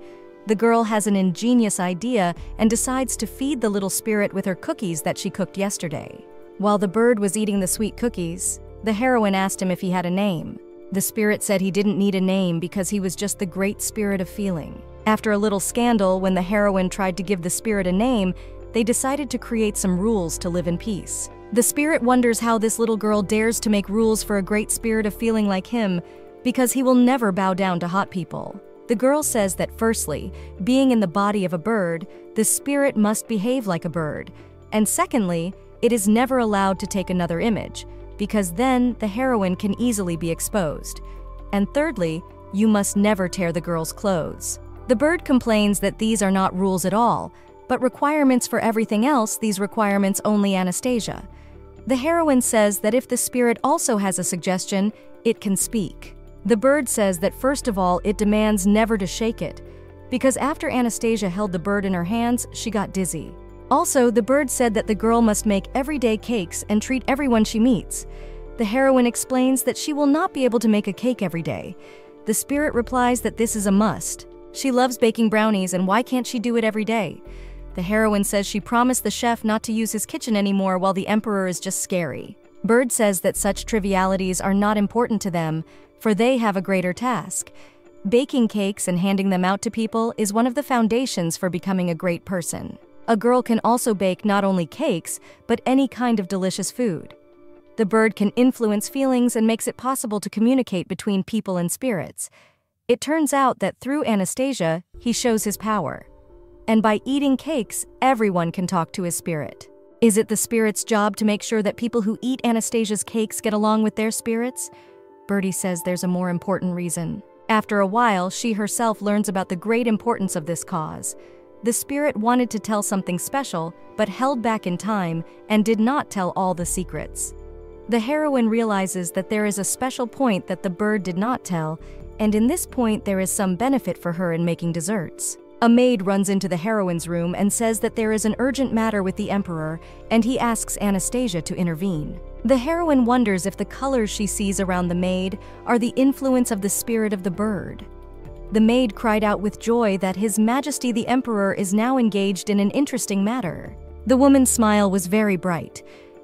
The girl has an ingenious idea and decides to feed the little spirit with her cookies that she cooked yesterday. While the bird was eating the sweet cookies, the heroine asked him if he had a name. The spirit said he didn't need a name because he was just the great spirit of feeling. After a little scandal, when the heroine tried to give the spirit a name, they decided to create some rules to live in peace. The spirit wonders how this little girl dares to make rules for a great spirit of feeling like him, because he will never bow down to hot people. The girl says that firstly, being in the body of a bird, the spirit must behave like a bird, and secondly, it is never allowed to take another image, because then the heroine can easily be exposed. And thirdly, you must never tear the girl's clothes. The bird complains that these are not rules at all, but requirements for everything else. These requirements only Anastasia. The heroine says that if the spirit also has a suggestion, it can speak. The bird says that first of all, it demands never to shake it, because after Anastasia held the bird in her hands, she got dizzy. Also, the bird said that the girl must make everyday cakes and treat everyone she meets. The heroine explains that she will not be able to make a cake every day. The spirit replies that this is a must. She loves baking brownies, and why can't she do it every day? The heroine says she promised the chef not to use his kitchen anymore while the emperor is just scary. Bird says that such trivialities are not important to them, for they have a greater task. Baking cakes and handing them out to people is one of the foundations for becoming a great person. A girl can also bake not only cakes, but any kind of delicious food. The bird can influence feelings and makes it possible to communicate between people and spirits. It turns out that through Anastasia, he shows his power. And by eating cakes, everyone can talk to his spirit. Is it the spirit's job to make sure that people who eat Anastasia's cakes get along with their spirits? Birdie says there's a more important reason. After a while, she herself learns about the great importance of this cause. The spirit wanted to tell something special, but held back in time and did not tell all the secrets. The heroine realizes that there is a special point that the bird did not tell, and in this point there is some benefit for her in making desserts. A maid runs into the heroine's room and says that there is an urgent matter with the emperor, and he asks Anastasia to intervene. The heroine wonders if the colors she sees around the maid are the influence of the spirit of the bird. The maid cried out with joy that His Majesty the Emperor is now engaged in an interesting matter. The woman's smile was very bright.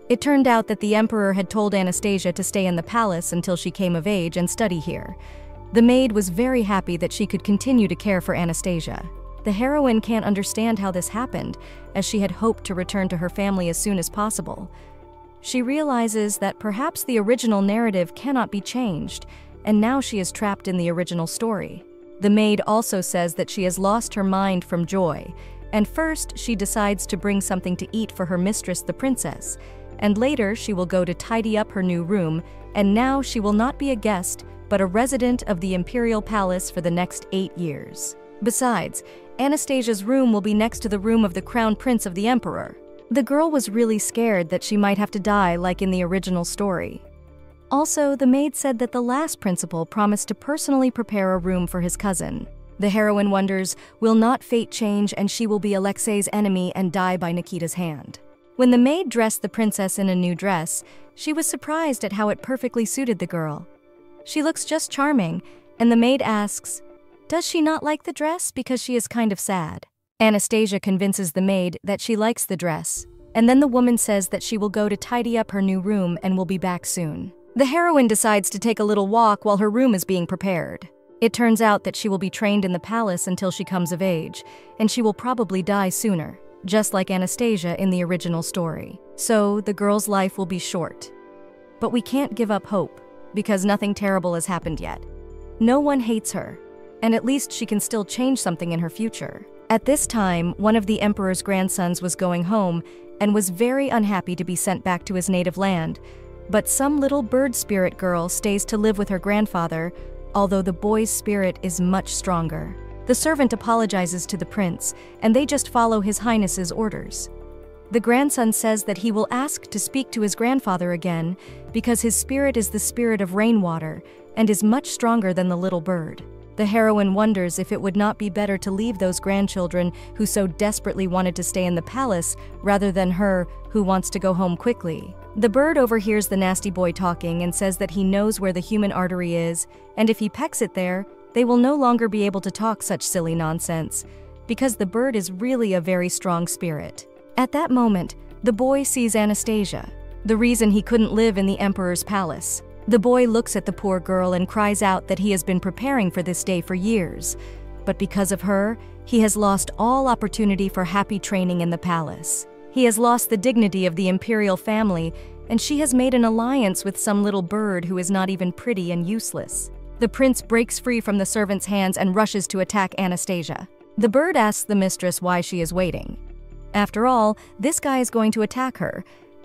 It turned out that the emperor had told Anastasia to stay in the palace until she came of age and study here. The maid was very happy that she could continue to care for Anastasia. The heroine can't understand how this happened, as she had hoped to return to her family as soon as possible. She realizes that perhaps the original narrative cannot be changed, and now she is trapped in the original story. The maid also says that she has lost her mind from joy, and first she decides to bring something to eat for her mistress, the princess, and later she will go to tidy up her new room, and now she will not be a guest, but a resident of the imperial palace for the next 8 years. Besides, Anastasia's room will be next to the room of the crown prince of the emperor. The girl was really scared that she might have to die like in the original story. Also, the maid said that the last principal promised to personally prepare a room for his cousin. The heroine wonders, will not fate change and she will be Alexei's enemy and die by Nikita's hand? When the maid dressed the princess in a new dress, she was surprised at how it perfectly suited the girl. She looks just charming, and the maid asks, does she not like the dress because she is kind of sad? Anastasia convinces the maid that she likes the dress, and then the woman says that she will go to tidy up her new room and will be back soon. The heroine decides to take a little walk while her room is being prepared. It turns out that she will be trained in the palace until she comes of age, and she will probably die sooner, just like Anastasia in the original story. So the girl's life will be short. But we can't give up hope, because nothing terrible has happened yet. No one hates her, and at least she can still change something in her future. At this time, one of the emperor's grandsons was going home and was very unhappy to be sent back to his native land, but some little bird spirit girl stays to live with her grandfather, although the boy's spirit is much stronger. The servant apologizes to the prince, and they just follow His Highness's orders. The grandson says that he will ask to speak to his grandfather again because his spirit is the spirit of rainwater and is much stronger than the little bird. The heroine wonders if it would not be better to leave those grandchildren who so desperately wanted to stay in the palace rather than her who wants to go home quickly. The bird overhears the nasty boy talking and says that he knows where the human artery is, and if he pecks it there, they will no longer be able to talk such silly nonsense, because the bird is really a very strong spirit. At that moment, the boy sees Anastasia, the reason he couldn't live in the emperor's palace. The boy looks at the poor girl and cries out that he has been preparing for this day for years, but because of her, he has lost all opportunity for happy training in the palace. He has lost the dignity of the imperial family, and she has made an alliance with some little bird who is not even pretty and useless. The prince breaks free from the servant's hands and rushes to attack Anastasia. The bird asks the mistress why she is waiting. After all, this guy is going to attack her.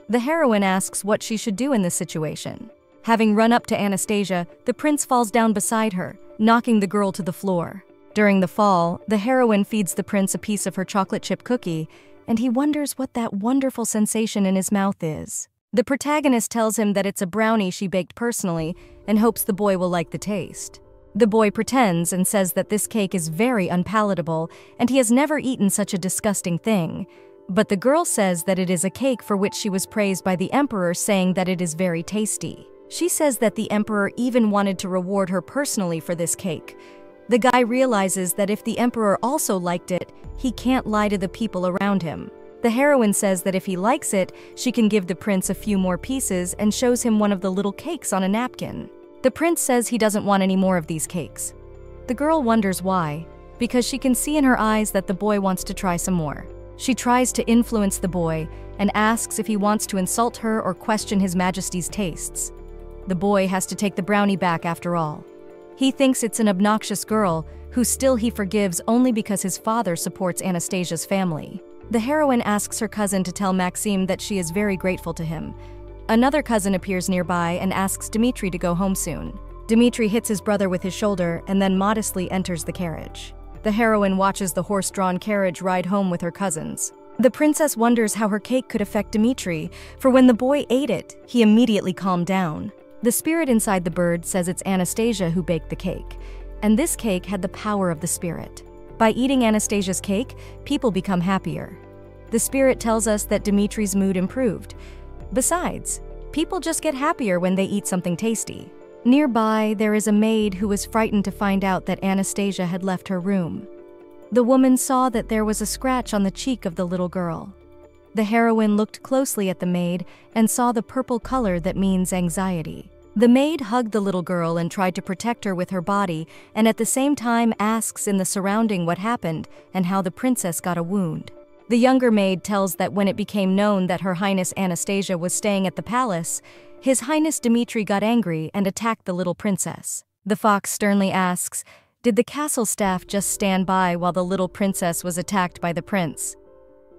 The heroine asks what she should do in this situation. Having run up to Anastasia, the prince falls down beside her, knocking the girl to the floor. During the fall, the heroine feeds the prince a piece of her chocolate chip cookie, and he wonders what that wonderful sensation in his mouth is. The protagonist tells him that it's a brownie she baked personally and hopes the boy will like the taste. The boy pretends and says that this cake is very unpalatable and he has never eaten such a disgusting thing. But the girl says that it is a cake for which she was praised by the emperor, saying that it is very tasty. She says that the emperor even wanted to reward her personally for this cake. The guy realizes that if the emperor also liked it, he can't lie to the people around him. The heroine says that if he likes it, she can give the prince a few more pieces and shows him one of the little cakes on a napkin. The prince says he doesn't want any more of these cakes. The girl wonders why, because she can see in her eyes that the boy wants to try some more. She tries to influence the boy and asks if he wants to insult her or question His Majesty's tastes. The boy has to take the brownie back after all. He thinks it's an obnoxious girl who still he forgives only because his father supports Anastasia's family. The heroine asks her cousin to tell Maxime that she is very grateful to him. Another cousin appears nearby and asks Dmitri to go home soon. Dmitri hits his brother with his shoulder and then modestly enters the carriage. The heroine watches the horse-drawn carriage ride home with her cousins. The princess wonders how her cake could affect Dmitri, for when the boy ate it, he immediately calmed down. The spirit inside the bird says it's Anastasia who baked the cake, and this cake had the power of the spirit. By eating Anastasia's cake, people become happier. The spirit tells us that Dmitri's mood improved. Besides, people just get happier when they eat something tasty. Nearby, there is a maid who was frightened to find out that Anastasia had left her room. The woman saw that there was a scratch on the cheek of the little girl. The heroine looked closely at the maid and saw the purple color that means anxiety. The maid hugged the little girl and tried to protect her with her body, and at the same time asks in the surrounding what happened and how the princess got a wound. The younger maid tells that when it became known that Her Highness Anastasia was staying at the palace, His Highness Dmitri got angry and attacked the little princess. The fox sternly asks, did the castle staff just stand by while the little princess was attacked by the prince?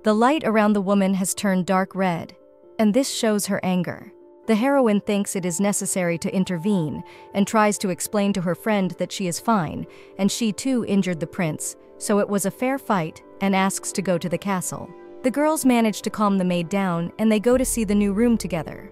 The light around the woman has turned dark red, and this shows her anger. The heroine thinks it is necessary to intervene and tries to explain to her friend that she is fine, and she too injured the prince, so it was a fair fight, and asks to go to the castle. The girls manage to calm the maid down, and they go to see the new room together.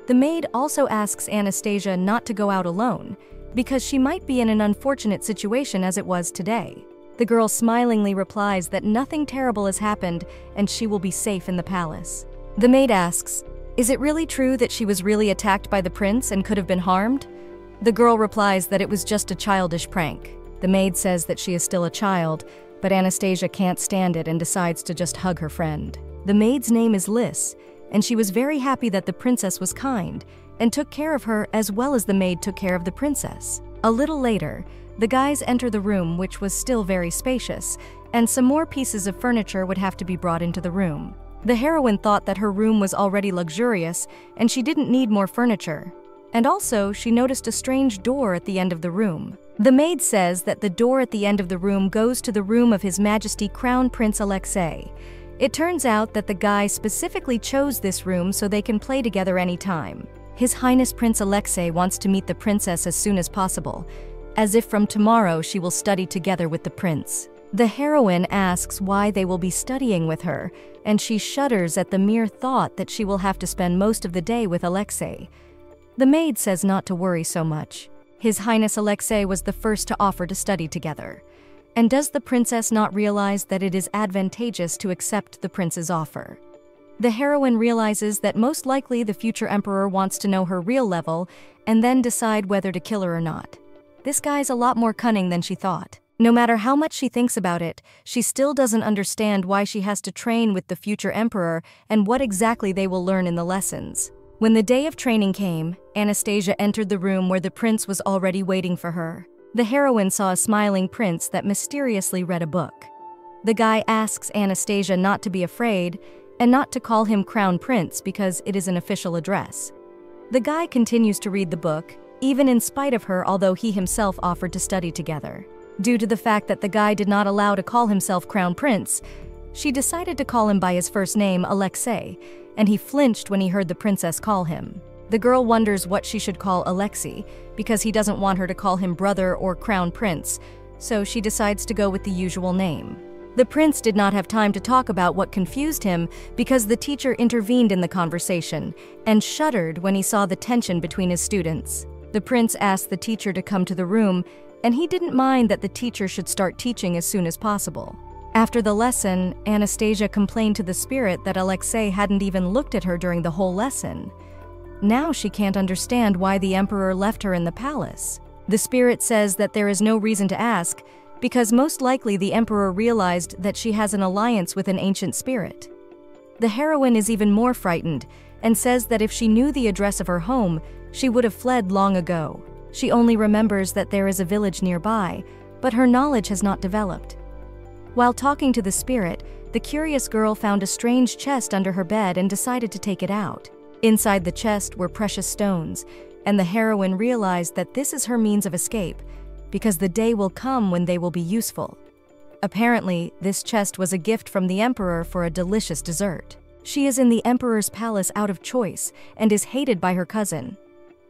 The maid also asks Anastasia not to go out alone, because she might be in an unfortunate situation as it was today. The girl smilingly replies that nothing terrible has happened and she will be safe in the palace. The maid asks, is it really true that she was really attacked by the prince and could have been harmed? The girl replies that it was just a childish prank. The maid says that she is still a child, but Anastasia can't stand it and decides to just hug her friend. The maid's name is Liz, and she was very happy that the princess was kind and took care of her as well as the maid took care of the princess. A little later, the guys enter the room, which was still very spacious, and some more pieces of furniture would have to be brought into the room. The heroine thought that her room was already luxurious and she didn't need more furniture. And also, she noticed a strange door at the end of the room. The maid says that the door at the end of the room goes to the room of His Majesty Crown Prince Alexei. It turns out that the guy specifically chose this room so they can play together anytime. His Highness Prince Alexei wants to meet the princess as soon as possible, as if from tomorrow she will study together with the prince. The heroine asks why they will be studying with her, and she shudders at the mere thought that she will have to spend most of the day with Alexei. The maid says not to worry so much. His Highness Alexei was the first to offer to study together. And does the princess not realize that it is advantageous to accept the prince's offer? The heroine realizes that most likely the future emperor wants to know her real level and then decide whether to kill her or not. This guy's a lot more cunning than she thought. No matter how much she thinks about it, she still doesn't understand why she has to train with the future emperor and what exactly they will learn in the lessons. When the day of training came, Anastasia entered the room where the prince was already waiting for her. The heroine saw a smiling prince that mysteriously read a book. The guy asks Anastasia not to be afraid and not to call him Crown Prince because it is an official address. The guy continues to read the book, even in spite of her, although he himself offered to study together. Due to the fact that the guy did not allow to call himself Crown Prince, she decided to call him by his first name, Alexei, and he flinched when he heard the princess call him. The girl wonders what she should call Alexei, because he doesn't want her to call him brother or Crown Prince, so she decides to go with the usual name. The prince did not have time to talk about what confused him because the teacher intervened in the conversation and shuddered when he saw the tension between his students. The prince asked the teacher to come to the room, and he didn't mind that the teacher should start teaching as soon as possible. After the lesson, Anastasia complained to the spirit that Alexei hadn't even looked at her during the whole lesson. Now she can't understand why the emperor left her in the palace. The spirit says that there is no reason to ask, because most likely the emperor realized that she has an alliance with an ancient spirit. The heroine is even more frightened and says that if she knew the address of her home, she would have fled long ago. She only remembers that there is a village nearby, but her knowledge has not developed. While talking to the spirit, the curious girl found a strange chest under her bed and decided to take it out. Inside the chest were precious stones, and the heroine realized that this is her means of escape, because the day will come when they will be useful. Apparently, this chest was a gift from the emperor for a delicious dessert. She is in the emperor's palace out of choice and is hated by her cousin.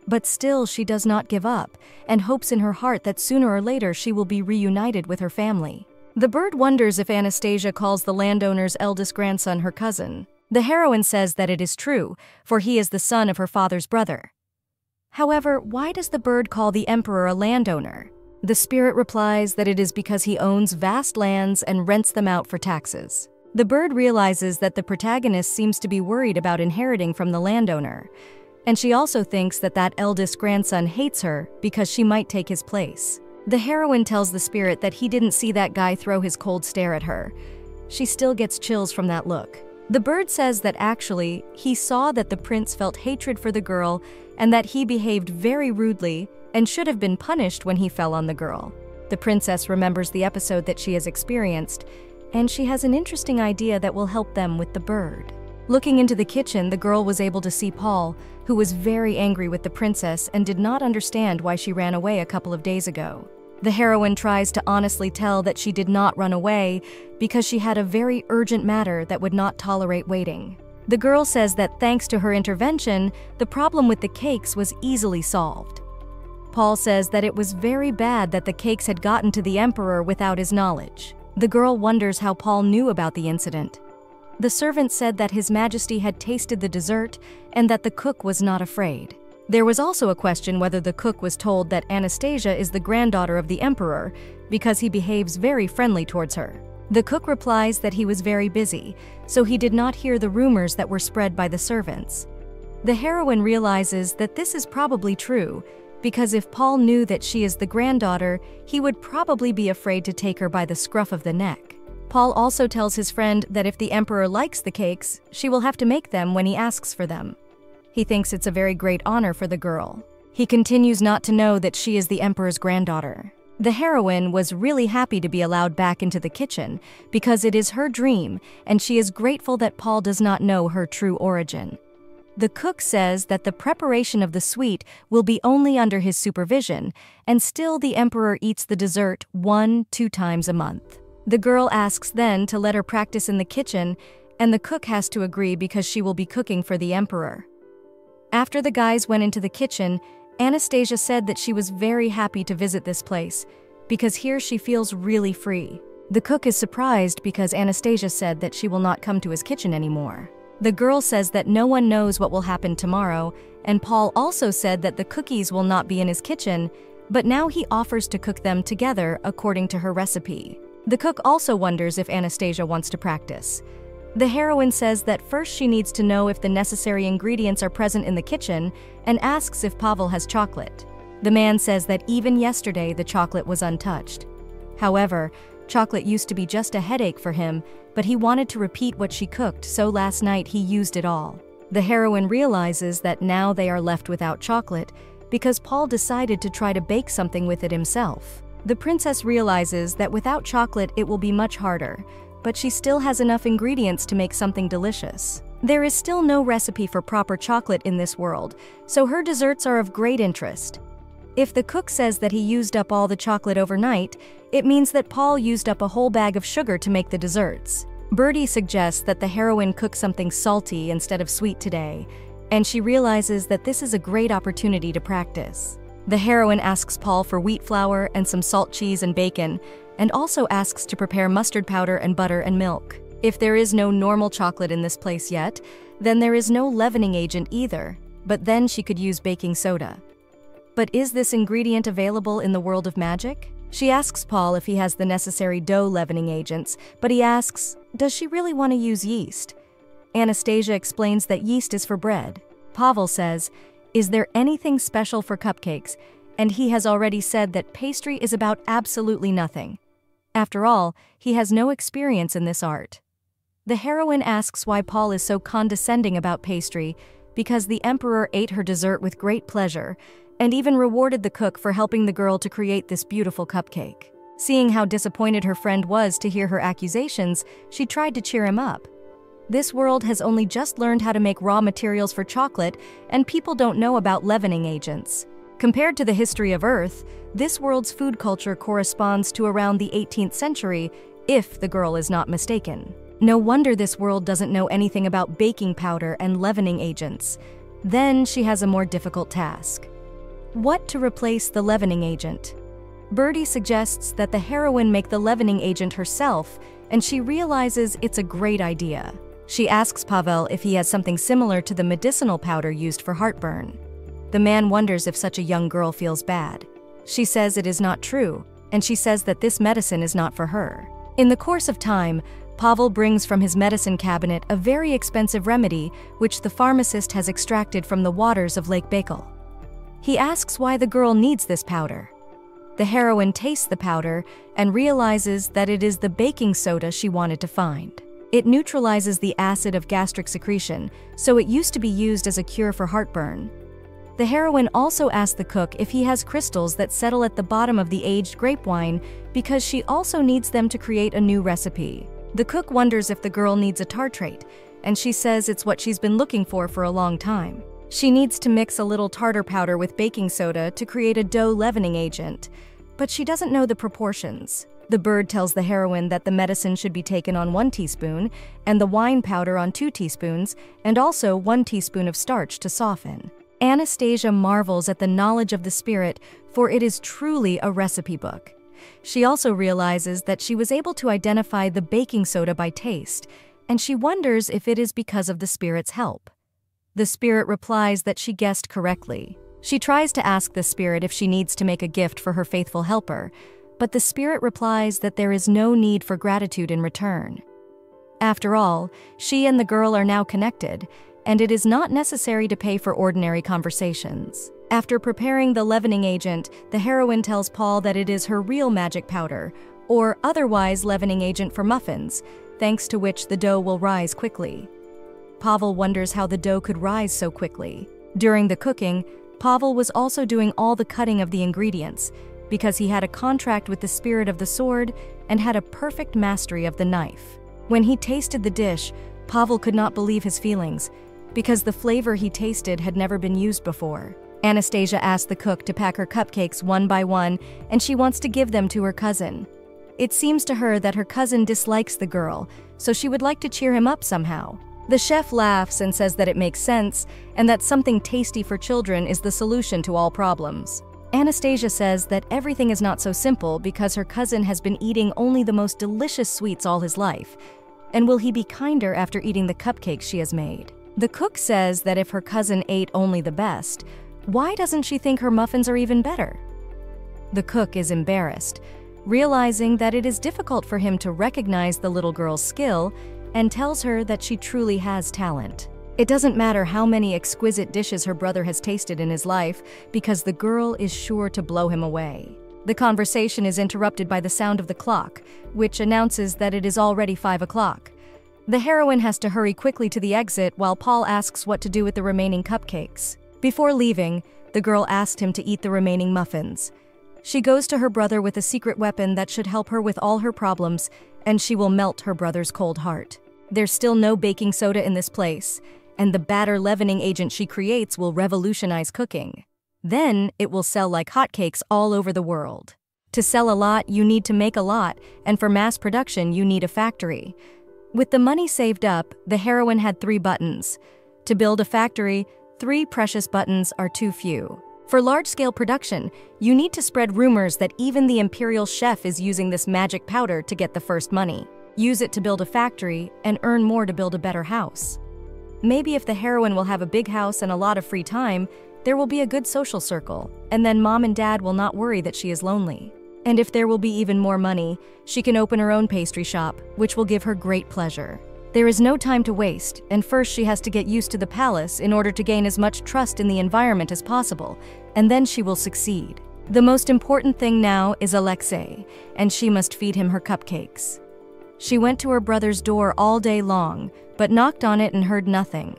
But still, she does not give up and hopes in her heart that sooner or later she will be reunited with her family. The bird wonders if Anastasia calls the landowner's eldest grandson her cousin. The heroine says that it is true, for he is the son of her father's brother. However, why does the bird call the emperor a landowner? The spirit replies that it is because he owns vast lands and rents them out for taxes. The bird realizes that the protagonist seems to be worried about inheriting from the landowner, and she also thinks that that eldest grandson hates her because she might take his place. The heroine tells the spirit that he didn't see that guy throw his cold stare at her. She still gets chills from that look. The bird says that actually, he saw that the prince felt hatred for the girl and that he behaved very rudely and should have been punished when he fell on the girl. The princess remembers the episode that she has experienced, and she has an interesting idea that will help them with the bird. Looking into the kitchen, the girl was able to see Paul, who was very angry with the princess and did not understand why she ran away a couple of days ago. The heroine tries to honestly tell that she did not run away because she had a very urgent matter that would not tolerate waiting. The girl says that thanks to her intervention, the problem with the cakes was easily solved. Paul says that it was very bad that the cakes had gotten to the emperor without his knowledge. The girl wonders how Paul knew about the incident. The servant said that His Majesty had tasted the dessert and that the cook was not afraid. There was also a question whether the cook was told that Anastasia is the granddaughter of the emperor because he behaves very friendly towards her. The cook replies that he was very busy, so he did not hear the rumors that were spread by the servants. The heroine realizes that this is probably true, because if Paul knew that she is the granddaughter, he would probably be afraid to take her by the scruff of the neck. Paul also tells his friend that if the emperor likes the cakes, she will have to make them when he asks for them. He thinks it's a very great honor for the girl. He continues not to know that she is the emperor's granddaughter. The heroine was really happy to be allowed back into the kitchen because it is her dream, and she is grateful that Paul does not know her true origin. The cook says that the preparation of the sweet will be only under his supervision, and still the emperor eats the dessert 1-2 times a month. The girl asks then to let her practice in the kitchen, and the cook has to agree because she will be cooking for the emperor. After the guys went into the kitchen, Anastasia said that she was very happy to visit this place, because here she feels really free. The cook is surprised because Anastasia said that she will not come to his kitchen anymore. The girl says that no one knows what will happen tomorrow, and Paul also said that the cookies will not be in his kitchen, but now he offers to cook them together according to her recipe. The cook also wonders if Anastasia wants to practice. The heroine says that first she needs to know if the necessary ingredients are present in the kitchen and asks if Pavel has chocolate. The man says that even yesterday the chocolate was untouched. However, chocolate used to be just a headache for him, but he wanted to repeat what she cooked, so last night he used it all. The heroine realizes that now they are left without chocolate because Paul decided to try to bake something with it himself. The princess realizes that without chocolate it will be much harder, but she still has enough ingredients to make something delicious. There is still no recipe for proper chocolate in this world, so her desserts are of great interest. If the cook says that he used up all the chocolate overnight, it means that Paul used up a whole bag of sugar to make the desserts. Birdie suggests that the heroine cook something salty instead of sweet today, and she realizes that this is a great opportunity to practice. The heroine asks Paul for wheat flour and some salt cheese and bacon, and also asks to prepare mustard powder and butter and milk. If there is no normal chocolate in this place yet, then there is no leavening agent either, but then she could use baking soda. But is this ingredient available in the world of magic? She asks Paul if he has the necessary dough leavening agents, but he asks, does she really want to use yeast? Anastasia explains that yeast is for bread. Pavel says, is there anything special for cupcakes? And he has already said that pastry is about absolutely nothing. After all, he has no experience in this art. The heroine asks why Paul is so condescending about pastry, because the emperor ate her dessert with great pleasure, and even rewarded the cook for helping the girl to create this beautiful cupcake. Seeing how disappointed her friend was to hear her accusations, she tried to cheer him up. This world has only just learned how to make raw materials for chocolate, and people don't know about leavening agents. Compared to the history of Earth, this world's food culture corresponds to around the 18th century, if the girl is not mistaken. No wonder this world doesn't know anything about baking powder and leavening agents. Then she has a more difficult task. What to replace the leavening agent? Birdie suggests that the heroine make the leavening agent herself, and she realizes it's a great idea. She asks Pavel if he has something similar to the medicinal powder used for heartburn. The man wonders if such a young girl feels bad. She says it is not true, and she says that this medicine is not for her. In the course of time, Pavel brings from his medicine cabinet a very expensive remedy which the pharmacist has extracted from the waters of Lake Baikal. He asks why the girl needs this powder. The heroine tastes the powder and realizes that it is the baking soda she wanted to find. It neutralizes the acid of gastric secretion, so it used to be used as a cure for heartburn. The heroine also asks the cook if he has crystals that settle at the bottom of the aged grape wine because she also needs them to create a new recipe. The cook wonders if the girl needs a tartrate, and she says it's what she's been looking for a long time. She needs to mix a little tartar powder with baking soda to create a dough leavening agent, but she doesn't know the proportions. The bird tells the heroine that the medicine should be taken on 1 teaspoon, and the wine powder on 2 teaspoons, and also 1 teaspoon of starch to soften. Anastasia marvels at the knowledge of the spirit, for it is truly a recipe book. She also realizes that she was able to identify the baking soda by taste, and she wonders if it is because of the spirit's help. The spirit replies that she guessed correctly. She tries to ask the spirit if she needs to make a gift for her faithful helper, but the spirit replies that there is no need for gratitude in return. After all, she and the girl are now connected, and it is not necessary to pay for ordinary conversations. After preparing the leavening agent, the heroine tells Paul that it is her real magic powder, or otherwise leavening agent for muffins, thanks to which the dough will rise quickly. Pavel wonders how the dough could rise so quickly. During the cooking, Pavel was also doing all the cutting of the ingredients, because he had a contract with the spirit of the sword and had a perfect mastery of the knife. When he tasted the dish, Pavel could not believe his feelings, because the flavor he tasted had never been used before. Anastasia asks the cook to pack her cupcakes one by one, and she wants to give them to her cousin. It seems to her that her cousin dislikes the girl, so she would like to cheer him up somehow. The chef laughs and says that it makes sense, and that something tasty for children is the solution to all problems. Anastasia says that everything is not so simple because her cousin has been eating only the most delicious sweets all his life. And will he be kinder after eating the cupcakes she has made? The cook says that if her cousin ate only the best, why doesn't she think her muffins are even better? The cook is embarrassed, realizing that it is difficult for him to recognize the little girl's skill, and tells her that she truly has talent. It doesn't matter how many exquisite dishes her brother has tasted in his life, because the girl is sure to blow him away. The conversation is interrupted by the sound of the clock, which announces that it is already 5 o'clock. The heroine has to hurry quickly to the exit while Paul asks what to do with the remaining cupcakes. Before leaving, the girl asked him to eat the remaining muffins. She goes to her brother with a secret weapon that should help her with all her problems, and she will melt her brother's cold heart. There's still no baking soda in this place, and the batter leavening agent she creates will revolutionize cooking. Then it will sell like hotcakes all over the world. To sell a lot, you need to make a lot, and for mass production, you need a factory. With the money saved up, the heroine had 3 buttons. To build a factory, 3 precious buttons are too few. For large-scale production, you need to spread rumors that even the imperial chef is using this magic powder to get the first money. Use it to build a factory and earn more to build a better house. Maybe if the heroine will have a big house and a lot of free time, there will be a good social circle, and then mom and dad will not worry that she is lonely. And if there will be even more money, she can open her own pastry shop, which will give her great pleasure. There is no time to waste, and first she has to get used to the palace in order to gain as much trust in the environment as possible, and then she will succeed. The most important thing now is Alexei, and she must feed him her cupcakes. She went to her brother's door all day long, but knocked on it and heard nothing.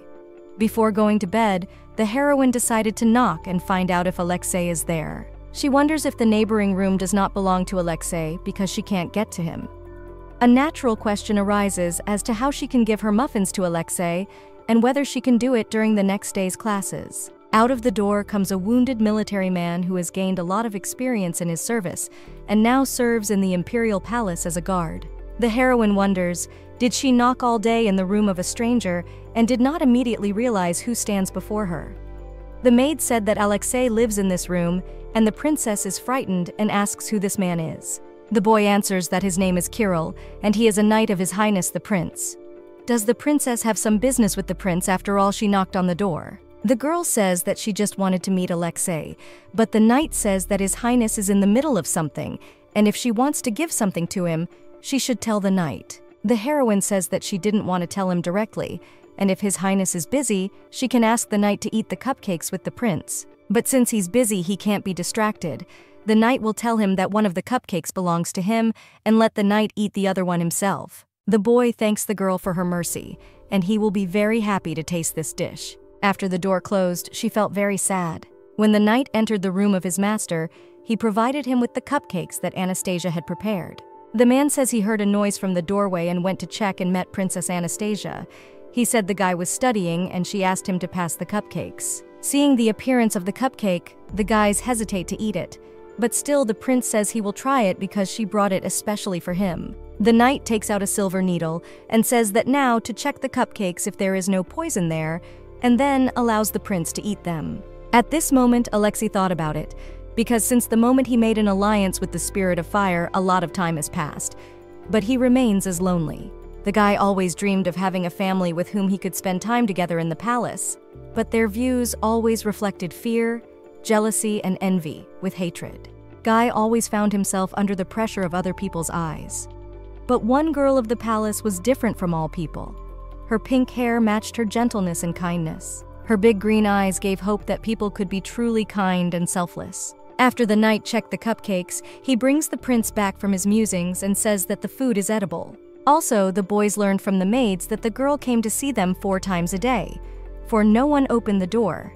Before going to bed, the heroine decided to knock and find out if Alexei is there. She wonders if the neighboring room does not belong to Alexei because she can't get to him. A natural question arises as to how she can give her muffins to Alexei and whether she can do it during the next day's classes. Out of the door comes a wounded military man who has gained a lot of experience in his service and now serves in the imperial palace as a guard. The heroine wonders, did she knock all day in the room of a stranger and did not immediately realize who stands before her? The maid said that Alexei lives in this room, and the princess is frightened and asks who this man is. The boy answers that his name is Kirill, and he is a knight of His Highness the Prince. Does the princess have some business with the prince after all she knocked on the door? The girl says that she just wanted to meet Alexei, but the knight says that His Highness is in the middle of something, and if she wants to give something to him, she should tell the knight. The heroine says that she didn't want to tell him directly, and if His Highness is busy, she can ask the knight to eat the cupcakes with the prince. But since he's busy, he can't be distracted. The knight will tell him that one of the cupcakes belongs to him and let the knight eat the other one himself. The boy thanks the girl for her mercy, and he will be very happy to taste this dish. After the door closed, she felt very sad. When the knight entered the room of his master, he provided him with the cupcakes that Anastasia had prepared. The man says he heard a noise from the doorway and went to check and met Princess Anastasia. He said the guy was studying and she asked him to pass the cupcakes. Seeing the appearance of the cupcake, the guys hesitate to eat it. But still, the prince says he will try it because she brought it especially for him. The knight takes out a silver needle and says that now to check the cupcakes if there is no poison there, and then allows the prince to eat them. At this moment, Alexei thought about it, because since the moment he made an alliance with the spirit of fire, a lot of time has passed. But he remains as lonely. The guy always dreamed of having a family with whom he could spend time together in the palace, but their views always reflected fear, jealousy, and envy, with hatred. Guy always found himself under the pressure of other people's eyes. But one girl of the palace was different from all people. Her pink hair matched her gentleness and kindness. Her big green eyes gave hope that people could be truly kind and selfless. After the knight checked the cupcakes, he brings the prince back from his musings and says that the food is edible. Also, the boys learned from the maids that the girl came to see them 4 times a day, for no one opened the door.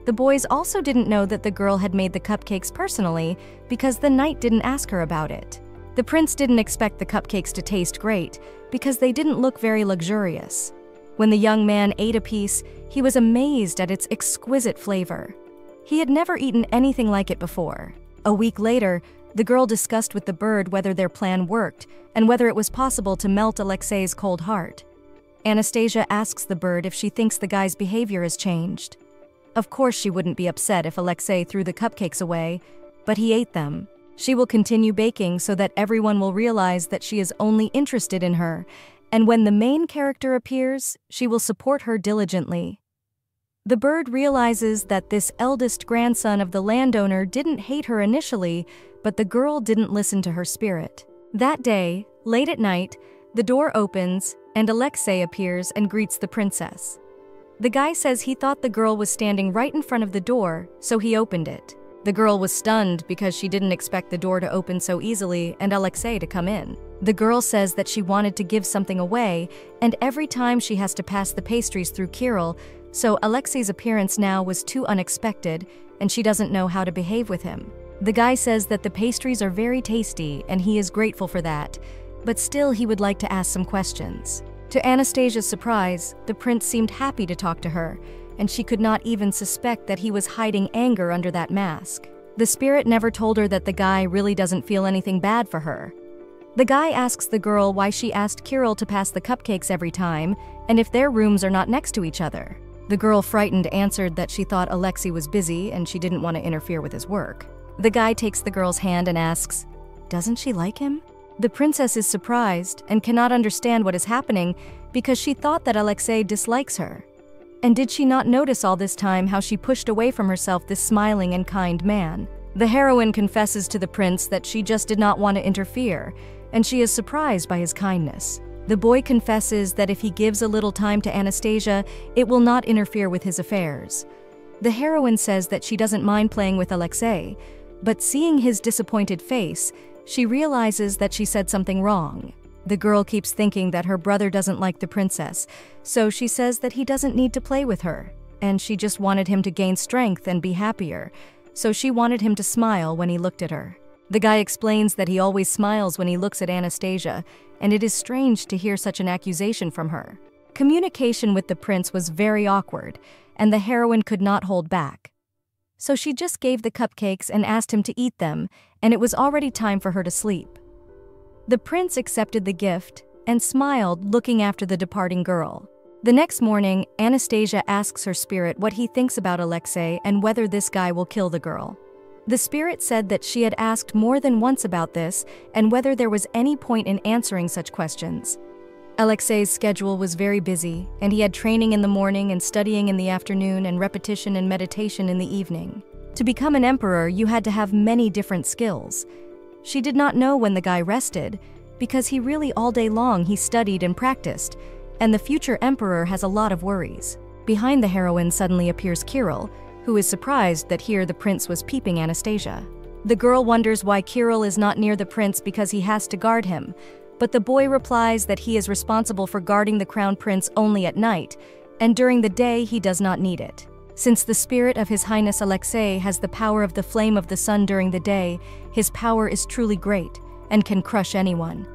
The boys also didn't know that the girl had made the cupcakes personally because the knight didn't ask her about it. The prince didn't expect the cupcakes to taste great because they didn't look very luxurious. When the young man ate a piece, he was amazed at its exquisite flavor. He had never eaten anything like it before. A week later, the girl discussed with the bird whether their plan worked and whether it was possible to melt Alexei's cold heart. Anastasia asks the bird if she thinks the guy's behavior has changed. Of course she wouldn't be upset if Alexei threw the cupcakes away, but he ate them. She will continue baking so that everyone will realize that she is only interested in her, and when the main character appears, she will support her diligently. The bird realizes that this eldest grandson of the landowner didn't hate her initially, but the girl didn't listen to her spirit. That day, late at night, the door opens and Alexei appears and greets the princess. The guy says he thought the girl was standing right in front of the door, so he opened it. The girl was stunned because she didn't expect the door to open so easily and Alexei to come in. The girl says that she wanted to give something away, and every time she has to pass the pastries through Kirill, so Alexei's appearance now was too unexpected, and she doesn't know how to behave with him. The guy says that the pastries are very tasty, and he is grateful for that, but still he would like to ask some questions. To Anastasia's surprise, the prince seemed happy to talk to her, and she could not even suspect that he was hiding anger under that mask. The spirit never told her that the guy really doesn't feel anything bad for her. The guy asks the girl why she asked Kirill to pass the cupcakes every time, and if their rooms are not next to each other. The girl, frightened, answered that she thought Alexei was busy and she didn't want to interfere with his work. The guy takes the girl's hand and asks, "Doesn't she like him?" The princess is surprised and cannot understand what is happening because she thought that Alexei dislikes her. And did she not notice all this time how she pushed away from herself this smiling and kind man? The heroine confesses to the prince that she just did not want to interfere, and she is surprised by his kindness. The boy confesses that if he gives a little time to Anastasia, it will not interfere with his affairs. The heroine says that she doesn't mind playing with Alexei, but seeing his disappointed face, she realizes that she said something wrong. The girl keeps thinking that her brother doesn't like the princess, so she says that he doesn't need to play with her, and she just wanted him to gain strength and be happier, so she wanted him to smile when he looked at her. The guy explains that he always smiles when he looks at Anastasia, and it is strange to hear such an accusation from her. Communication with the prince was very awkward, and the heroine could not hold back. So she just gave the cupcakes and asked him to eat them, and it was already time for her to sleep. The prince accepted the gift and smiled, looking after the departing girl. The next morning, Anastasia asks her spirit what he thinks about Alexei and whether this guy will kill the girl. The spirit said that she had asked more than once about this and whether there was any point in answering such questions. Alexei's schedule was very busy, and he had training in the morning and studying in the afternoon and repetition and meditation in the evening. To become an emperor, you had to have many different skills. She did not know when the guy rested, because he really all day long he studied and practiced, and the future emperor has a lot of worries. Behind the heroine suddenly appears Kirill, who is surprised that here the prince was peeping Anastasia. The girl wonders why Kirill is not near the prince because he has to guard him, but the boy replies that he is responsible for guarding the crown prince only at night, and during the day he does not need it. Since the spirit of His Highness Alexei has the power of the flame of the sun during the day, his power is truly great and can crush anyone.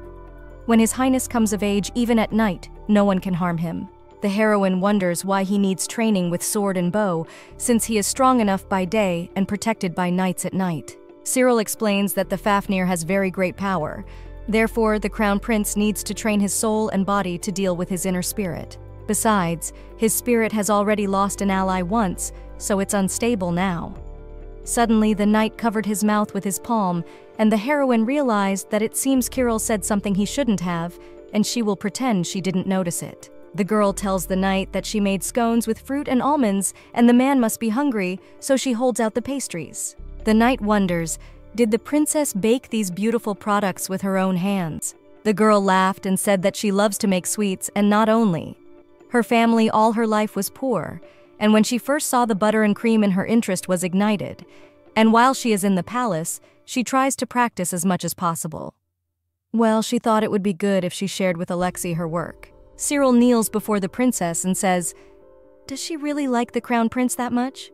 When His Highness comes of age, even at night, no one can harm him. The heroine wonders why he needs training with sword and bow, since he is strong enough by day and protected by knights at night. Cyril explains that the Fafnir has very great power. Therefore, the crown prince needs to train his soul and body to deal with his inner spirit. Besides, his spirit has already lost an ally once, so it's unstable now. Suddenly, the knight covered his mouth with his palm, and the heroine realized that it seems Kirill said something he shouldn't have, and she will pretend she didn't notice it. The girl tells the knight that she made scones with fruit and almonds, and the man must be hungry, so she holds out the pastries. The knight wonders, did the princess bake these beautiful products with her own hands? The girl laughed and said that she loves to make sweets, and not only. Her family all her life was poor, and when she first saw the butter and cream in her interest was ignited, and while she is in the palace, she tries to practice as much as possible. Well, she thought it would be good if she shared with Alexei her work. Cyril kneels before the princess and says, "Does she really like the crown prince that much?"